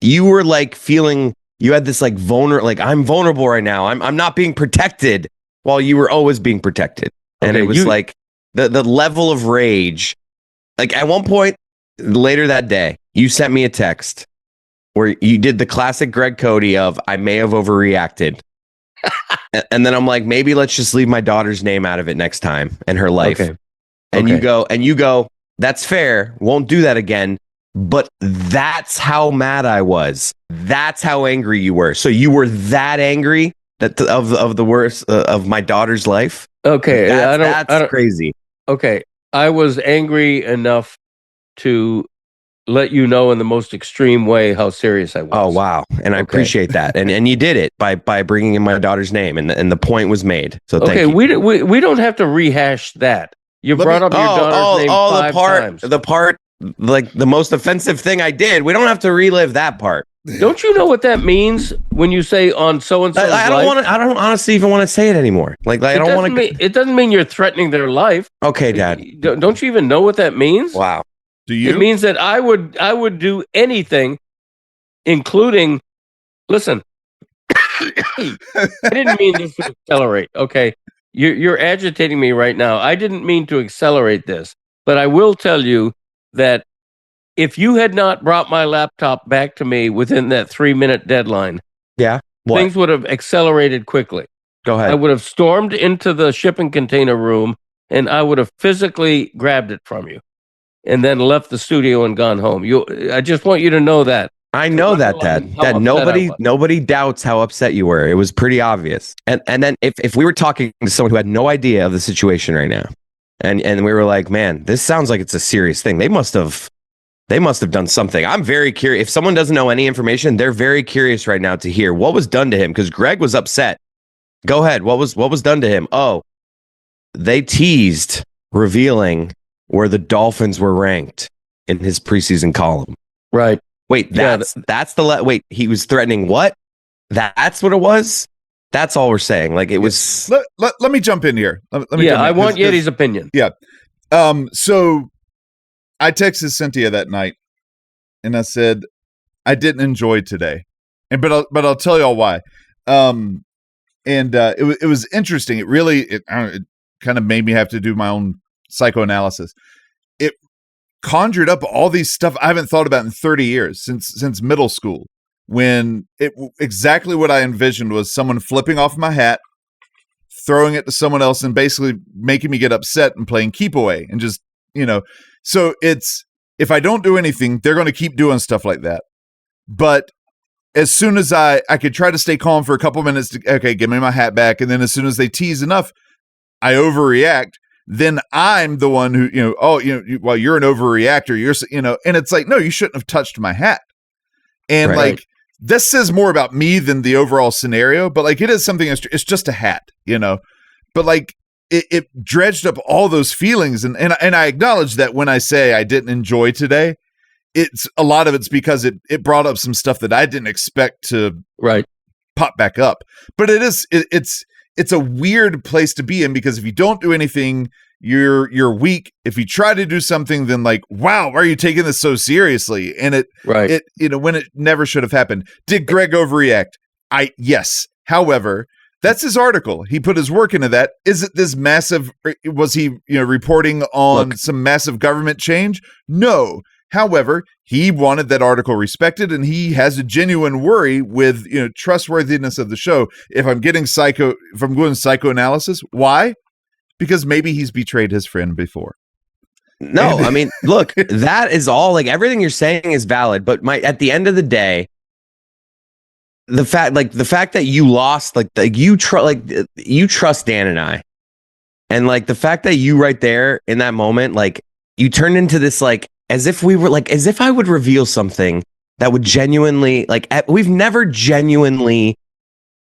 you were like feeling you had this like like I'm vulnerable right now. I'm not being protected while you were always being protected. And Okay, it was like the level of rage. Like at one point later that day, you sent me a text where you did the classic Greg Cody of I may have overreacted. And then I'm like, maybe let's just leave my daughter's name out of it next time and her life. Okay. And Okay. you go, that's fair. Won't do that again. But that's how mad I was. That's how angry you were. So you were that angry that of the worst of my daughter's life. Okay, That's crazy. Okay, I was angry enough to let you know in the most extreme way how serious I was. Oh wow, and I appreciate that, and you did it by bringing in my daughter's name, and the point was made. So thank you. we don't have to rehash that. You brought up your daughter's name five times. The part, like the most offensive thing I did. We don't have to relive that part. Don't you know what that means when you say on so and so? I don't want to. I don't honestly even want to say it anymore. Like I don't want to. It doesn't mean you're threatening their life. Okay, Dad. Don't you even know what that means? Wow. Do you? It means that I would do anything, including. Listen, I didn't mean this to accelerate. Okay, you're agitating me right now. I didn't mean to accelerate this, but I will tell you that if you had not brought my laptop back to me within that 3-minute deadline, Yeah. What? things would have accelerated quickly. Go ahead. I would have stormed into the shipping container room and I would have physically grabbed it from you and then left the studio and gone home. I just want you to know that. I know that, Dad. How Dad, upset I was. nobody doubts how upset you were. It was pretty obvious. And then if we were talking to someone who had no idea of the situation right now, and we were like, man, this sounds like it's a serious thing. They must have done something. I'm very curious. If someone doesn't know any information, they're very curious right now to hear what was done to him because Greg was upset. Go ahead. What was done to him? Oh, they teased revealing where the Dolphins were ranked in his preseason column. Right. Wait, that's wait, he was threatening what? That's what it was? That's all we're saying. Like it was. Let me jump in here. Let me jump in, I want Yeti's opinion. Yeah. So I texted Cynthia that night and I said, I didn't enjoy today. But I'll tell y'all why. It was interesting. It kind of made me have to do my own psychoanalysis. It conjured up all these stuff I haven't thought about in 30 years since middle school, when exactly what I envisioned was someone flipping off my hat, throwing it to someone else, and basically making me get upset and playing keep away and just, so it's, if I don't do anything, they're going to keep doing stuff like that. But as soon as I could try to stay calm for a couple minutes, okay, give me my hat back. And then as soon as they tease enough, I overreact. Then I'm the one who, well, you're an overreactor. And it's like, no, you shouldn't have touched my hat. And Right. this says more about me than the overall scenario, but it is something, it's just a hat, but it dredged up all those feelings. And I acknowledge that when I say I didn't enjoy today, it's a lot of it's because it brought up some stuff that I didn't expect to pop back up. But it's a weird place to be in, because if you don't do anything, you're weak. If you try to do something, then like, wow, why are you taking this so seriously? And it when it never should have happened. Did Greg overreact? Yes. However, that's his article. He put his work into that. Is it this massive? Was he reporting on some massive government change? No. However, he wanted that article respected, and he has a genuine worry with trustworthiness of the show. If I'm going psychoanalysis, why? Because maybe he's betrayed his friend before. No, I mean, look, that is all. Like, everything you're saying is valid, but at the end of the day, the fact that you lost, you trust Dan and I, and like the fact that you right there in that moment, like you turned into this, like, as if I would reveal something that would genuinely, like, we've never genuinely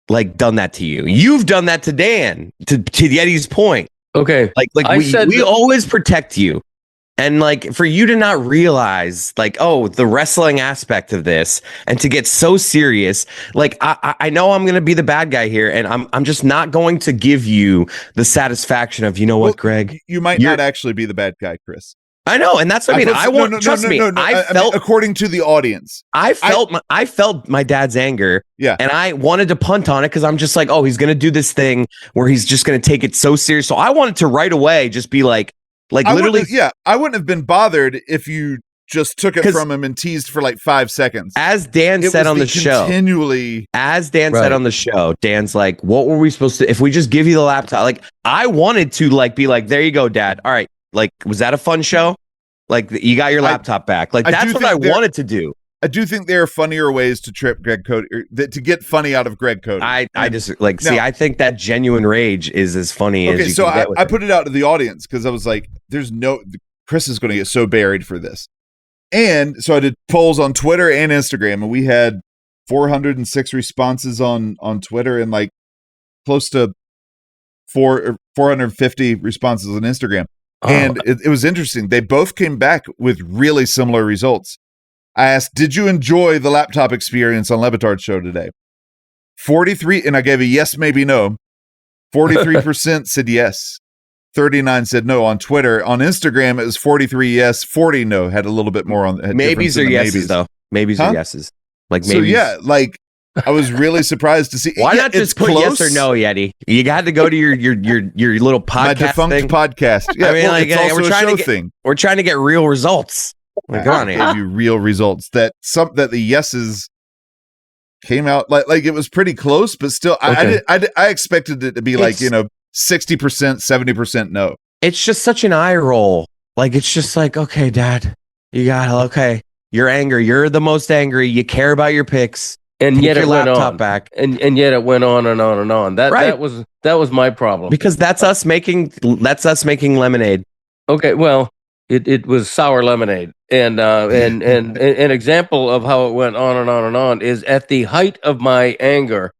like done that to you. You've done that to Dan, to Yeti's point. Okay. We always protect you. And like, for you to not realize, like, oh, the wrestling aspect of this, and to get so serious, like, I know I'm going to be the bad guy here, and I'm just not going to give you the satisfaction of, what, Greg? You might not actually be the bad guy, Chris. I know, and that's what I mean. I won't trust me. I felt, according to the audience, I felt my dad's anger. Yeah, and I wanted to punt on it because I'm just like, oh, he's going to do this thing where he's just going to take it so serious. So I wanted to right away just be like literally. I wouldn't have been bothered if you just took it from him and teased for like 5 seconds. As Dan said on the show, said on the show, Dan's like, what were we supposed to, if we just give you the laptop? Like, I wanted to like be like, there you go, Dad. All right. Like, was that a fun show? Like, you got your laptop back. Like, that's what I wanted to do. I do think there are funnier ways to trip Greg Cote, to get funny out of Greg Cote. I just like, I think that genuine rage is as funny as you can get with I put it out to the audience because I was like, Chris is going to get so buried for this. And so I did polls on Twitter and Instagram, and we had 406 responses on Twitter and like close to 450 responses on Instagram. And it was interesting. They both came back with really similar results. I asked, did you enjoy the laptop experience on Levitard's show today? 43, and I gave a yes, maybe no. 43% said yes. 39 said no on Twitter. On Instagram, it was 43 yes, 40 no. Had a little bit more on maybes or yeses, though. Maybes or yeses. Like, maybe. So yeah, like, I was really surprised to see. Why not just put yes or no, Yeti? You got to go to your little podcast. My defunct thing. Podcast. Yeah, I mean, like, it's also we're trying a show to thing. We're trying to get real results. Like, come on, give you real results. That the yeses came out like it was pretty close, but still, I expected it to be like 60%, 70% no. It's just such an eye roll. Like, it's just like, okay, Dad, you're angry. You're the most angry. You care about your picks. And yet it went on back, and yet it went on and on and on. That was my problem, because that's us making lemonade. Okay, well, it was sour lemonade, and an example of how it went on and on and on is at the height of my anger,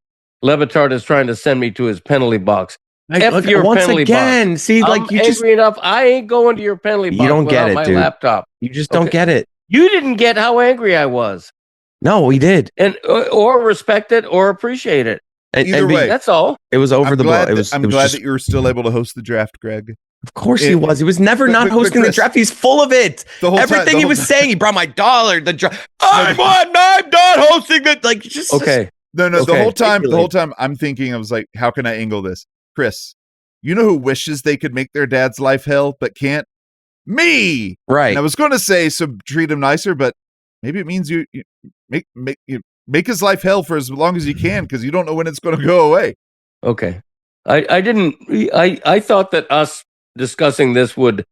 Levitard is trying to send me to his penalty box. Your once penalty again, box. see, like, I'm you angry enough. I ain't going to your penalty box. You don't get it, my dude. Laptop. You just don't get it. You didn't get how angry I was. No, we did, and or respect it or appreciate it. Either way, that's all. It was over the blow. I'm glad that you were still able to host the draft, Greg. Of course he was. He was never not hosting the draft. He's full of it. Everything he was saying, he brought my dollar. The draft. I'm not hosting it. Like, just okay. No. The whole time, I'm thinking, I was like, how can I angle this, Chris? You know who wishes they could make their dad's life hell but can't? Me. Right. And I was going to say, so treat him nicer, but maybe it means you make his life hell for as long as you can, because you don't know when it's going to go away. Okay. I thought that us discussing this would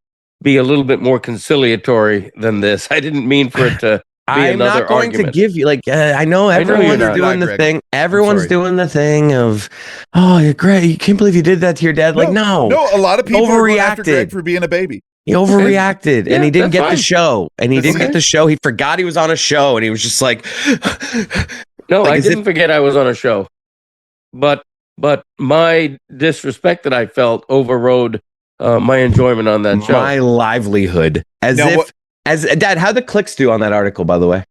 be a little bit more conciliatory than this. I didn't mean for it to be I'm another not going argument. to give you, like, I know everyone's doing the thing. Everyone's doing the thing of, oh, you're great. You can't believe you did that to your dad. Like, no, a lot of people overreacted. Are after Greg for being a baby. He overreacted, and he didn't get fine. the show. And he didn't get the show. He forgot he was on a show, and he was just like, no, like, I didn't forget I was on a show. But but my disrespect that I felt overrode my enjoyment on that show. My livelihood. As Dad, how'd the clicks do on that article, by the way?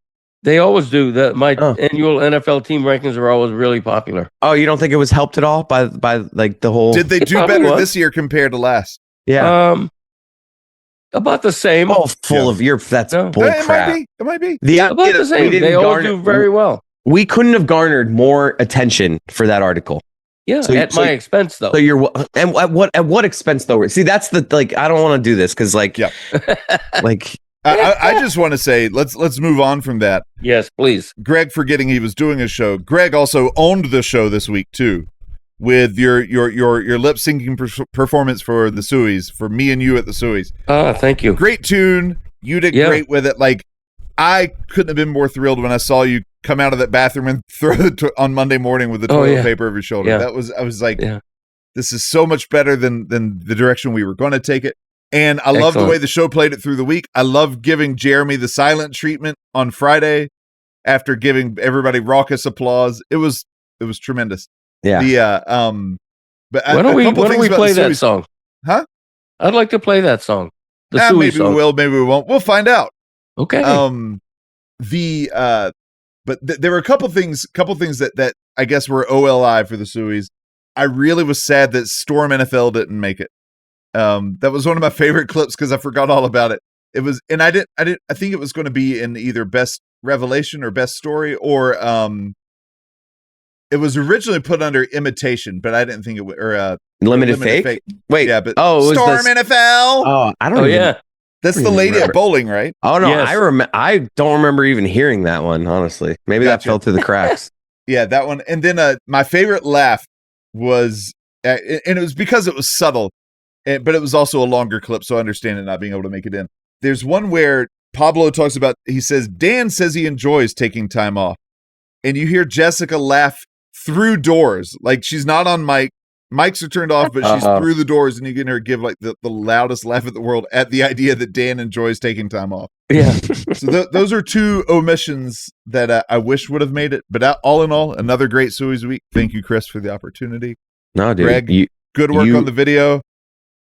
They always do. My annual NFL team rankings are always really popular. Oh, you don't think it was helped at all by like the whole? Did they do better this year compared to last? Yeah. About the same. Oh, full of your. That's bull crap. It might be. About the same. They all do very well. We couldn't have garnered more attention for that article. Yeah, at my expense though. So you're and at what expense though? See, that's the I don't want to do this because like I just want to say let's move on from that. Yes, please. Greg forgetting he was doing a show. Greg also owned the show this week too, with your lip syncing performance for the Sueys, for Me and You at the Sueys. Thank you. Great tune. You did great with it. Like I couldn't have been more thrilled when I saw you come out of that bathroom and throw it on Monday morning with the toilet paper over your shoulder. Yeah. I was like, this is so much better than the direction we were going to take it. And I love the way the show played it through the week. I love giving Jeremy the silent treatment on Friday after giving everybody raucous applause. It was tremendous. Yeah. But when do we play that song? Huh? I'd like to play that song. The Suey maybe song. we will, maybe we won't. We'll find out. Okay. But there were a couple things that I guess were OLI for the Sueys. I really was sad that Storm NFL didn't make it. That was one of my favorite clips because I forgot all about it. It was, and I think it was going to be in either best revelation or best story, or it was originally put under imitation, but I didn't think it would, or limited fake. Wait, yeah, but Storm NFL. Oh, I don't. Yeah. That's the lady at bowling, right? Oh no, Yes. I don't remember even hearing that one. Honestly, maybe that fell through the cracks. Yeah, that one. And then my favorite laugh was, and it was because it was subtle, but it was also a longer clip, so I understand it not being able to make it in. There's one where Pablo talks about, he says, Dan says he enjoys taking time off. And you hear Jessica laugh through doors. Like she's not on mic. Mics are turned off, but she's through the doors, and you get her give like the loudest laugh in the world at the idea that Dan enjoys taking time off. Yeah. So those are two omissions that I wish would have made it. But all in all, another great Suey's week. Thank you, Chris, for the opportunity. No, dude. Greg, good work on the video.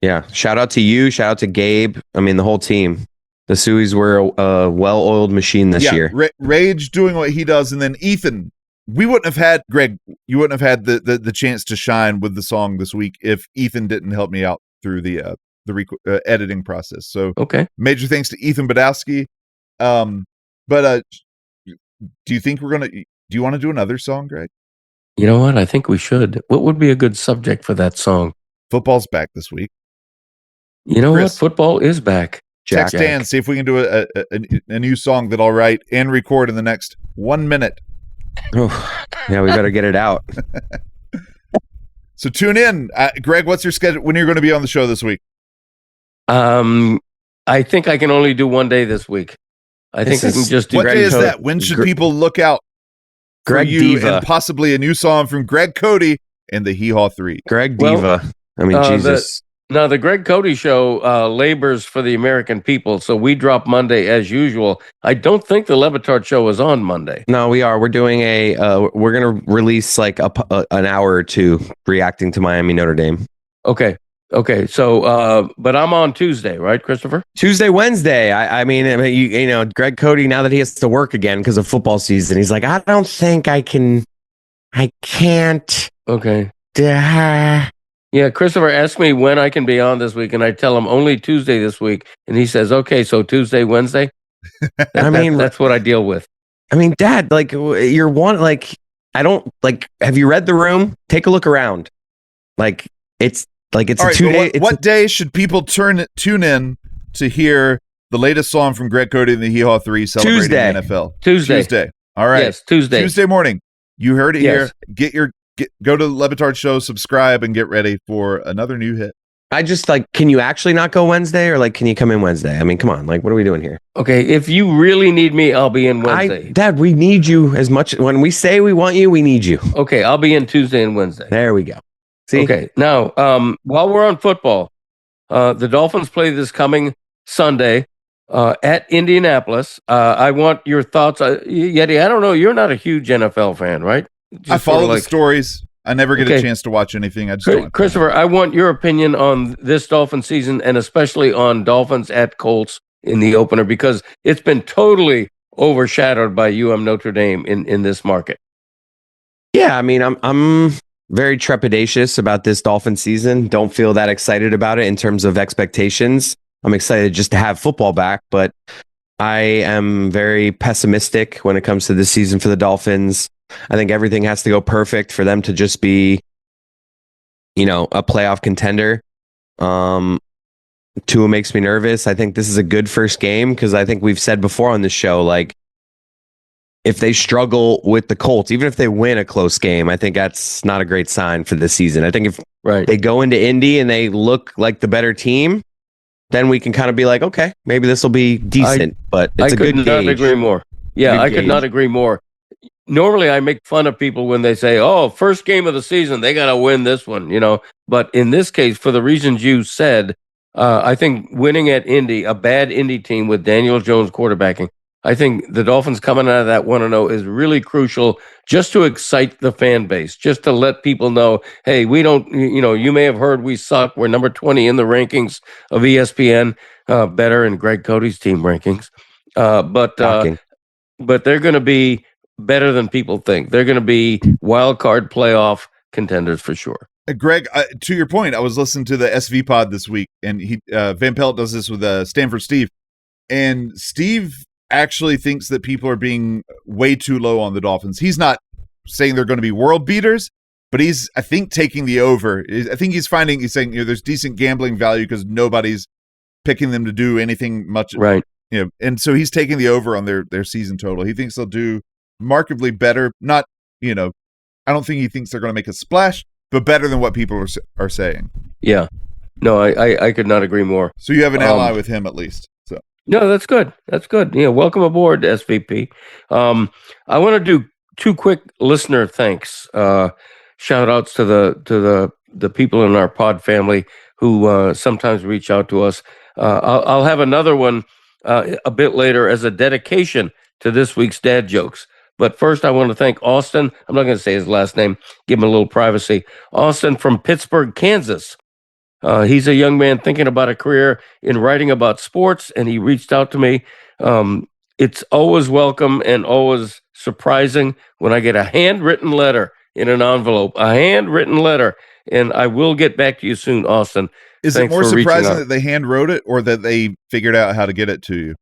Yeah. Shout out to you. Shout out to Gabe. I mean, the whole team. The Sueys were a well-oiled machine this year. Rage doing what he does, and then Ethan. We wouldn't have had Greg. You wouldn't have had the chance to shine with the song this week if Ethan didn't help me out through the editing process. So okay, major thanks to Ethan Badowski. But do you think do you want to do another song, Greg? You know what? I think we should. What would be a good subject for that song? Football's back this week. You know what? Football is back. Text Dan, see if we can do a new song that I'll write and record in the next 1 minute. Oh, yeah, we better get it out. So tune in. Greg, what's your schedule? When are you going to be on the show this week? I think I can only do one day this week. I think I can just do. What day is that? When should people look out for Greg you Diva. and possibly a new song from Greg Cote and the Hee Haw Three? Greg Diva. I mean, Jesus. Now, the Greg Cote Show labors for the American people, so we drop Monday as usual. I don't think the Levitard Show is on Monday. No, we are. We're doing we're going to release like an hour or two reacting to Miami Notre Dame. Okay. So, but I'm on Tuesday, right, Christopher? Tuesday, Wednesday. I mean, you know, Greg Cote, now that he has to work again because of football season, he's like, I don't think I can't. Okay. Yeah, Christopher asked me when I can be on this week, and I tell him only Tuesday this week, and he says, "Okay, so Tuesday, Wednesday." I mean, that's what I deal with. I mean, Dad, like you're one. Like I don't like. Have you read The Room? Take a look around. Like it's All a right, 2 day. What day should people tune in to hear the latest song from Greg Cote and the Hee Haw Three celebrating Tuesday. the NFL? Tuesday. All right. Yes, Tuesday. Tuesday morning. You heard it Yes. here. Go to the Levitard Show, subscribe, and get ready for another new hit. I just like, can you actually not go Wednesday, or like, can you come in Wednesday? I mean, come on, like, what are we doing here? Okay, if you really need me, I'll be in Wednesday. Dad, we need you as much. When we say we want you, we need you. Okay, I'll be in Tuesday and Wednesday. There we go. See? Okay, now, while we're on football, the Dolphins play this coming Sunday at Indianapolis. I want your thoughts. Yeti, I don't know. You're not a huge NFL fan, right? I follow the stories. I never get Okay. a chance to watch anything. I just don't. Christopher, I want your opinion on this Dolphin season and especially on Dolphins at Colts in the opener because it's been totally overshadowed by Notre Dame in this market. Yeah, I mean, I'm very trepidatious about this Dolphin season. Don't feel that excited about it in terms of expectations. I'm excited just to have football back, but I am very pessimistic when it comes to this season for the Dolphins. I think everything has to go perfect for them to just be, a playoff contender. Tua makes me nervous. I think this is a good first game because I think we've said before on the show, like, if they struggle with the Colts, even if they win a close game, I think that's not a great sign for this season. I think if they go into Indy and they look like the better team, then we can kind of be like, okay, maybe this will be decent. But it's a good gauge. I could not agree more. Yeah, I could not agree more. Normally, I make fun of people when they say, "Oh, first game of the season, they got to win this one," But in this case, for the reasons you said, I think winning at Indy, a bad Indy team with Daniel Jones quarterbacking, I think the Dolphins coming out of that 1-0 is really crucial just to excite the fan base, just to let people know, hey, we don't, you may have heard we suck. We're number 20 in the rankings of ESPN, better in Greg Cody's team rankings. But they're going to be better than people think. They're going to be wild card playoff contenders for sure. Greg, to your point, I was listening to the SV pod this week, and Van Pelt does this with Stanford Steve, and Steve actually thinks that people are being way too low on the Dolphins. He's not saying they're going to be world beaters, but he's, I think, taking the over. I think he's saying there's decent gambling value because nobody's picking them to do anything much, right? And so he's taking the over on their season total. He thinks they'll do markedly better. Not, I don't think he thinks they're going to make a splash, but better than what people are saying. Yeah, no, I could not agree more. So you have an ally with him at least. So no, that's good. That's good. Welcome aboard, SVP. I want to do 2 quick listener thanks. Shout outs to the people in our pod family who sometimes reach out to us. I'll have another one a bit later as a dedication to this week's dad jokes. But first, I want to thank Austin. I'm not going to say his last name. Give him a little privacy. Austin from Pittsburgh, Kansas. He's a young man thinking about a career in writing about sports, and he reached out to me. It's always welcome and always surprising when I get a handwritten letter in an envelope, a handwritten letter. And I will get back to you soon, Austin. Is it more surprising that they hand wrote it or that they figured out how to get it to you?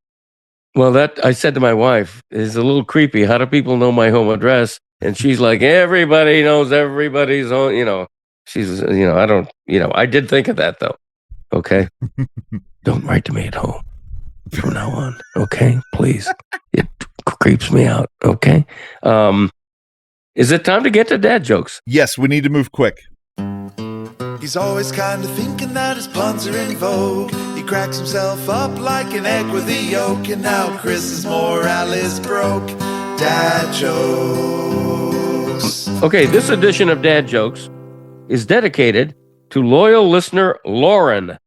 Well, that I said to my wife is a little creepy. How do people know my home address? And she's like, everybody knows everybody's own, she's, I don't, I did think of that though. Okay. Don't write to me at home from now on. Okay. Please. It creeps me out. Okay. Is it time to get to dad jokes? Yes, we need to move quick. He's always kind of thinking that his puns are in vogue. He cracks himself up like an egg with a yolk. And now Chris's morale is broke. Dad jokes. Okay, this edition of Dad Jokes is dedicated to loyal listener Lauren.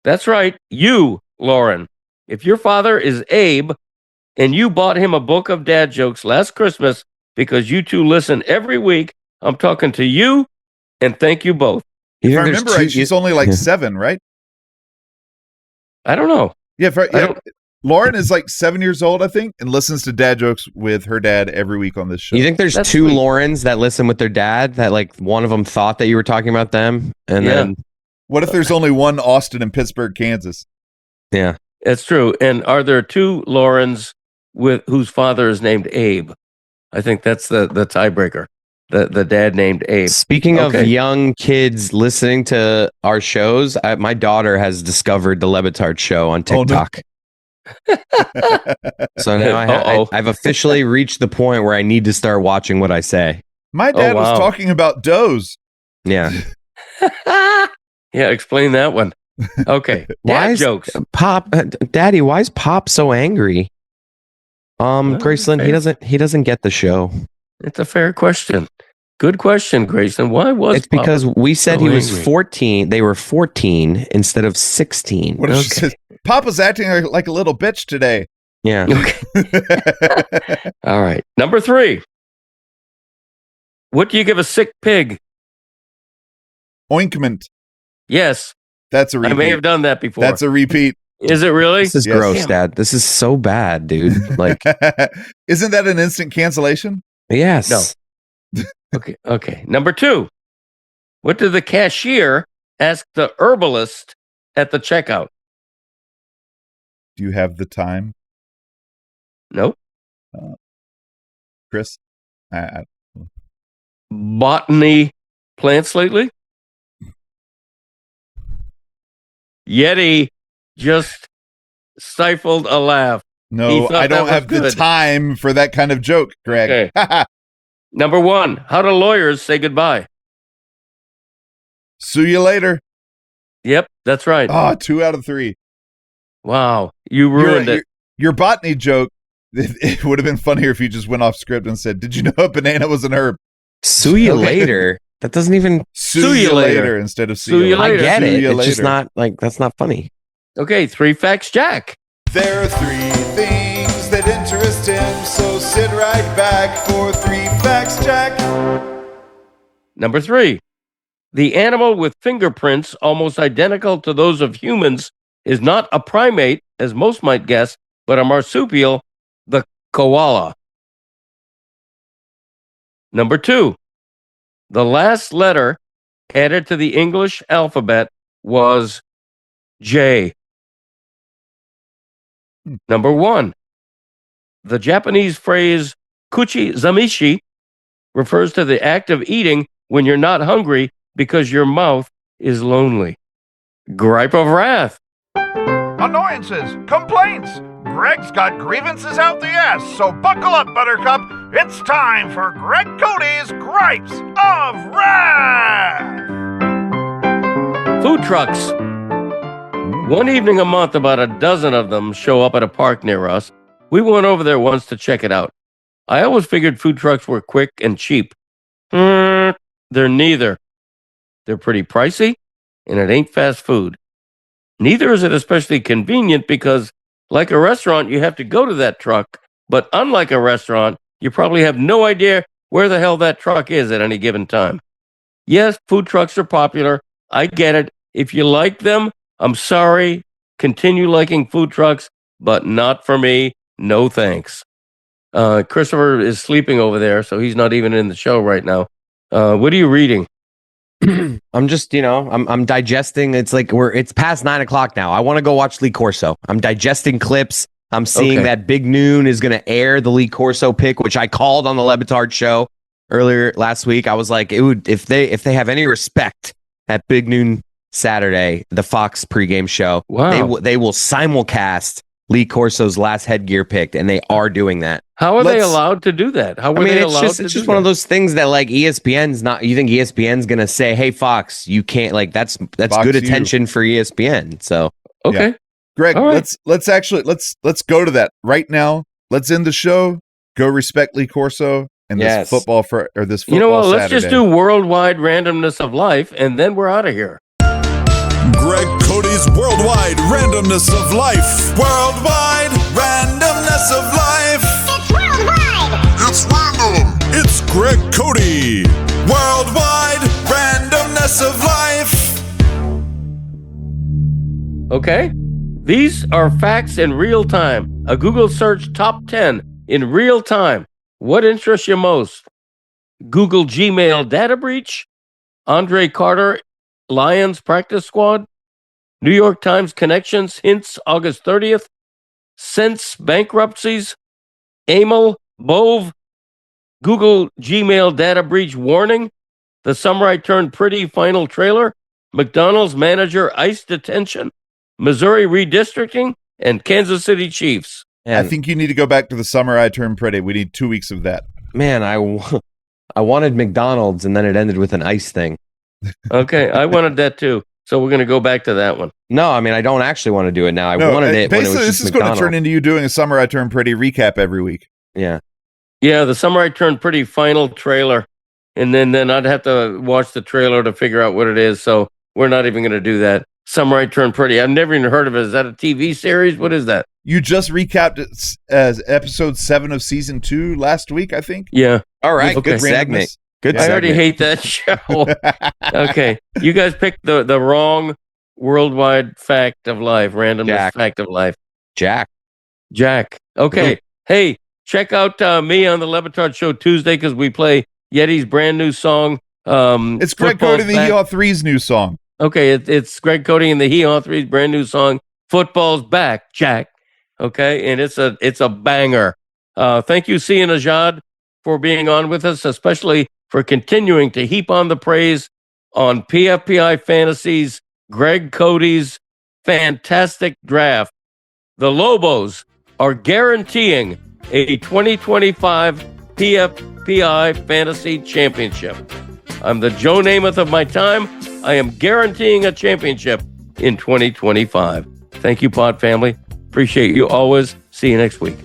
That's right, you, Lauren. If your father is Abe and you bought him a book of dad jokes last Christmas because you two listen every week, I'm talking to you, and thank you both. If I remember right, she's only like 7, right? I don't know. Yeah, Lauren is like 7 years old, I think, and listens to dad jokes with her dad every week on this show. You think there's That's 2 sweet. Laurens that listen with their dad that like one of them thought that you were talking about them? And then what if there's only one Austin in Pittsburgh, Kansas? Yeah, that's true. And are there 2 Laurens with whose father is named Abe? I think that's the tiebreaker. The dad named Abe. Speaking of young kids listening to our shows, my daughter has discovered the Lebitard show on TikTok. Oh, no. So now I've officially reached the point where I need to start watching what I say. My dad was talking about does. Yeah. Yeah, explain that one. Okay. Dad jokes. Daddy, why is Pop so angry? Graceland, he doesn't get the show. It's a fair question. Good question, Grayson. Why was it's because we said he was 14. They were 14 instead of 16. What she says? Papa's acting like a little bitch today. Yeah. Okay. All right. Number 3. What do you give a sick pig Ointment. Yes, That's a I repeat. may have done that before. That's a repeat. Is it really? This is Yes. gross, Damn. Dad. This is so bad, dude. Like, Isn't that an instant cancellation? yes. No. Okay. Number 2. What did the cashier ask the herbalist at the checkout? Do you have the time, Nope. Chris? I- Botany plants lately? Yeti just stifled a laugh. He no, thought I don't that was have the good. time for that kind of joke, Greg. Number 1. How do lawyers say goodbye? See you later. Yep, that's right. Oh, 2 out of 3. Wow, you ruined it. Your botany joke, it would have been funnier if you just went off script and said, "Did you know a banana was an herb?" Sue you Okay. later. That doesn't even. Sue you later instead of Sue you I later. get Sue it. you It's just later. not like that's not funny. Okay, 3 facts, Jack. There are 3 things that interest him, so sit right back for 3 facts, Jack. Number 3. The animal with fingerprints almost identical to those of humans is not a primate, as most might guess, but a marsupial, the koala. Number 2. The last letter added to the English alphabet was J. Number 1. The Japanese phrase kuchi zamishi refers to the act of eating when you're not hungry because your mouth is lonely. Gripe of wrath. Annoyances, complaints. Greg's got grievances out the ass, so buckle up, Buttercup. It's time for Greg Cody's Gripes of Wrath. Food trucks. One evening a month, about a dozen of them show up at a park near us. We went over there once to check it out. I always figured food trucks were quick and cheap. They're neither. They're pretty pricey, and it ain't fast food. Neither is it especially convenient because, like a restaurant, you have to go to that truck. But unlike a restaurant, you probably have no idea where the hell that truck is at any given time. Yes, food trucks are popular. I get it. If you like them, I'm sorry. Continue liking food trucks, but not for me. No thanks. Christopher is sleeping over there, so he's not even in the show right now. What are you reading? I'm just, I'm digesting. It's like it's past 9:00 now. I want to go watch Lee Corso. I'm digesting clips. I'm seeing Okay. that Big Noon is going to air the Lee Corso pick, which I called on the Lebitard show earlier last week. I was like, it would if they have any respect at Big Noon Saturday, the Fox pregame show, Wow. they will simulcast Lee Corso's last headgear pick, and they are doing that. How are they Let's- allowed to do that? How were they it's allowed just to it's do just one of that? those things that like ESPN's not. You think ESPN's gonna say, "Hey Fox, you can't," like that's Fox good you. attention for ESPN. So Okay. Greg, All right. let's actually let's go to that right now. Let's end the show. Go respect Lee Corso and Yes. this football this football You know what? Let's just Saturday. do worldwide randomness of life, and then we're out of here. Greg Cody's Worldwide Randomness of Life. Worldwide Randomness of Life. It's worldwide. It's random. It's Greg Cody. Worldwide Randomness of Life. Okay? These are facts in real time. A Google search top 10 in real time. What interests you most? Google Gmail data breach? Andre Carter Lions practice squad? New York Times connections hints August 30th? Sense bankruptcies? Amel Bove? Google Gmail data breach warning? The Summer I Turned Pretty final trailer? McDonald's manager ICE detention? Missouri redistricting? And Kansas City Chiefs. I think you need to go back to the summer I turned pretty. We need 2 weeks of that. man, I wanted McDonald's, and then it ended with an ice thing. Okay, I wanted that too. So we're going to go back to that one. No, I mean, I don't actually want to do it now. I wanted it when it Basically, was this just is going to McDonald's. turn into you doing a summer I turned pretty recap every week. Yeah. Yeah, the Summer I Turned Pretty final trailer. And then I'd have to watch the trailer to figure out what it is. So we're not even going to do that. Summer I Turned Pretty. I've never even heard of it. Is that a TV series? What is that? You just recapped it as episode 7 of season 2 last week, I think. Yeah. All right. Okay. Good segment. Good. I already segment. hate that show. Okay. You guys picked the wrong worldwide fact of life, randomness Jack. fact of life. Jack. Okay. Hey, check out me on the Levitard Show Tuesday because we play Yeti's brand new song. It's Greg Football's Cody and the Back. Hee Haw Three's new song. Okay, it's Greg Cody and the Hee Haw Three's brand new song, Football's Back, Jack. Okay, and it's a banger. Thank you, Sia Nejad, for being on with us, especially for continuing to heap on the praise on PFPI Fantasy's Greg Cody's fantastic draft. The Lobos are guaranteeing a 2025 PFPI Fantasy Championship. I'm the Joe Namath of my time. I am guaranteeing a championship in 2025. Thank you, Pod Family. Appreciate you always. See you next week.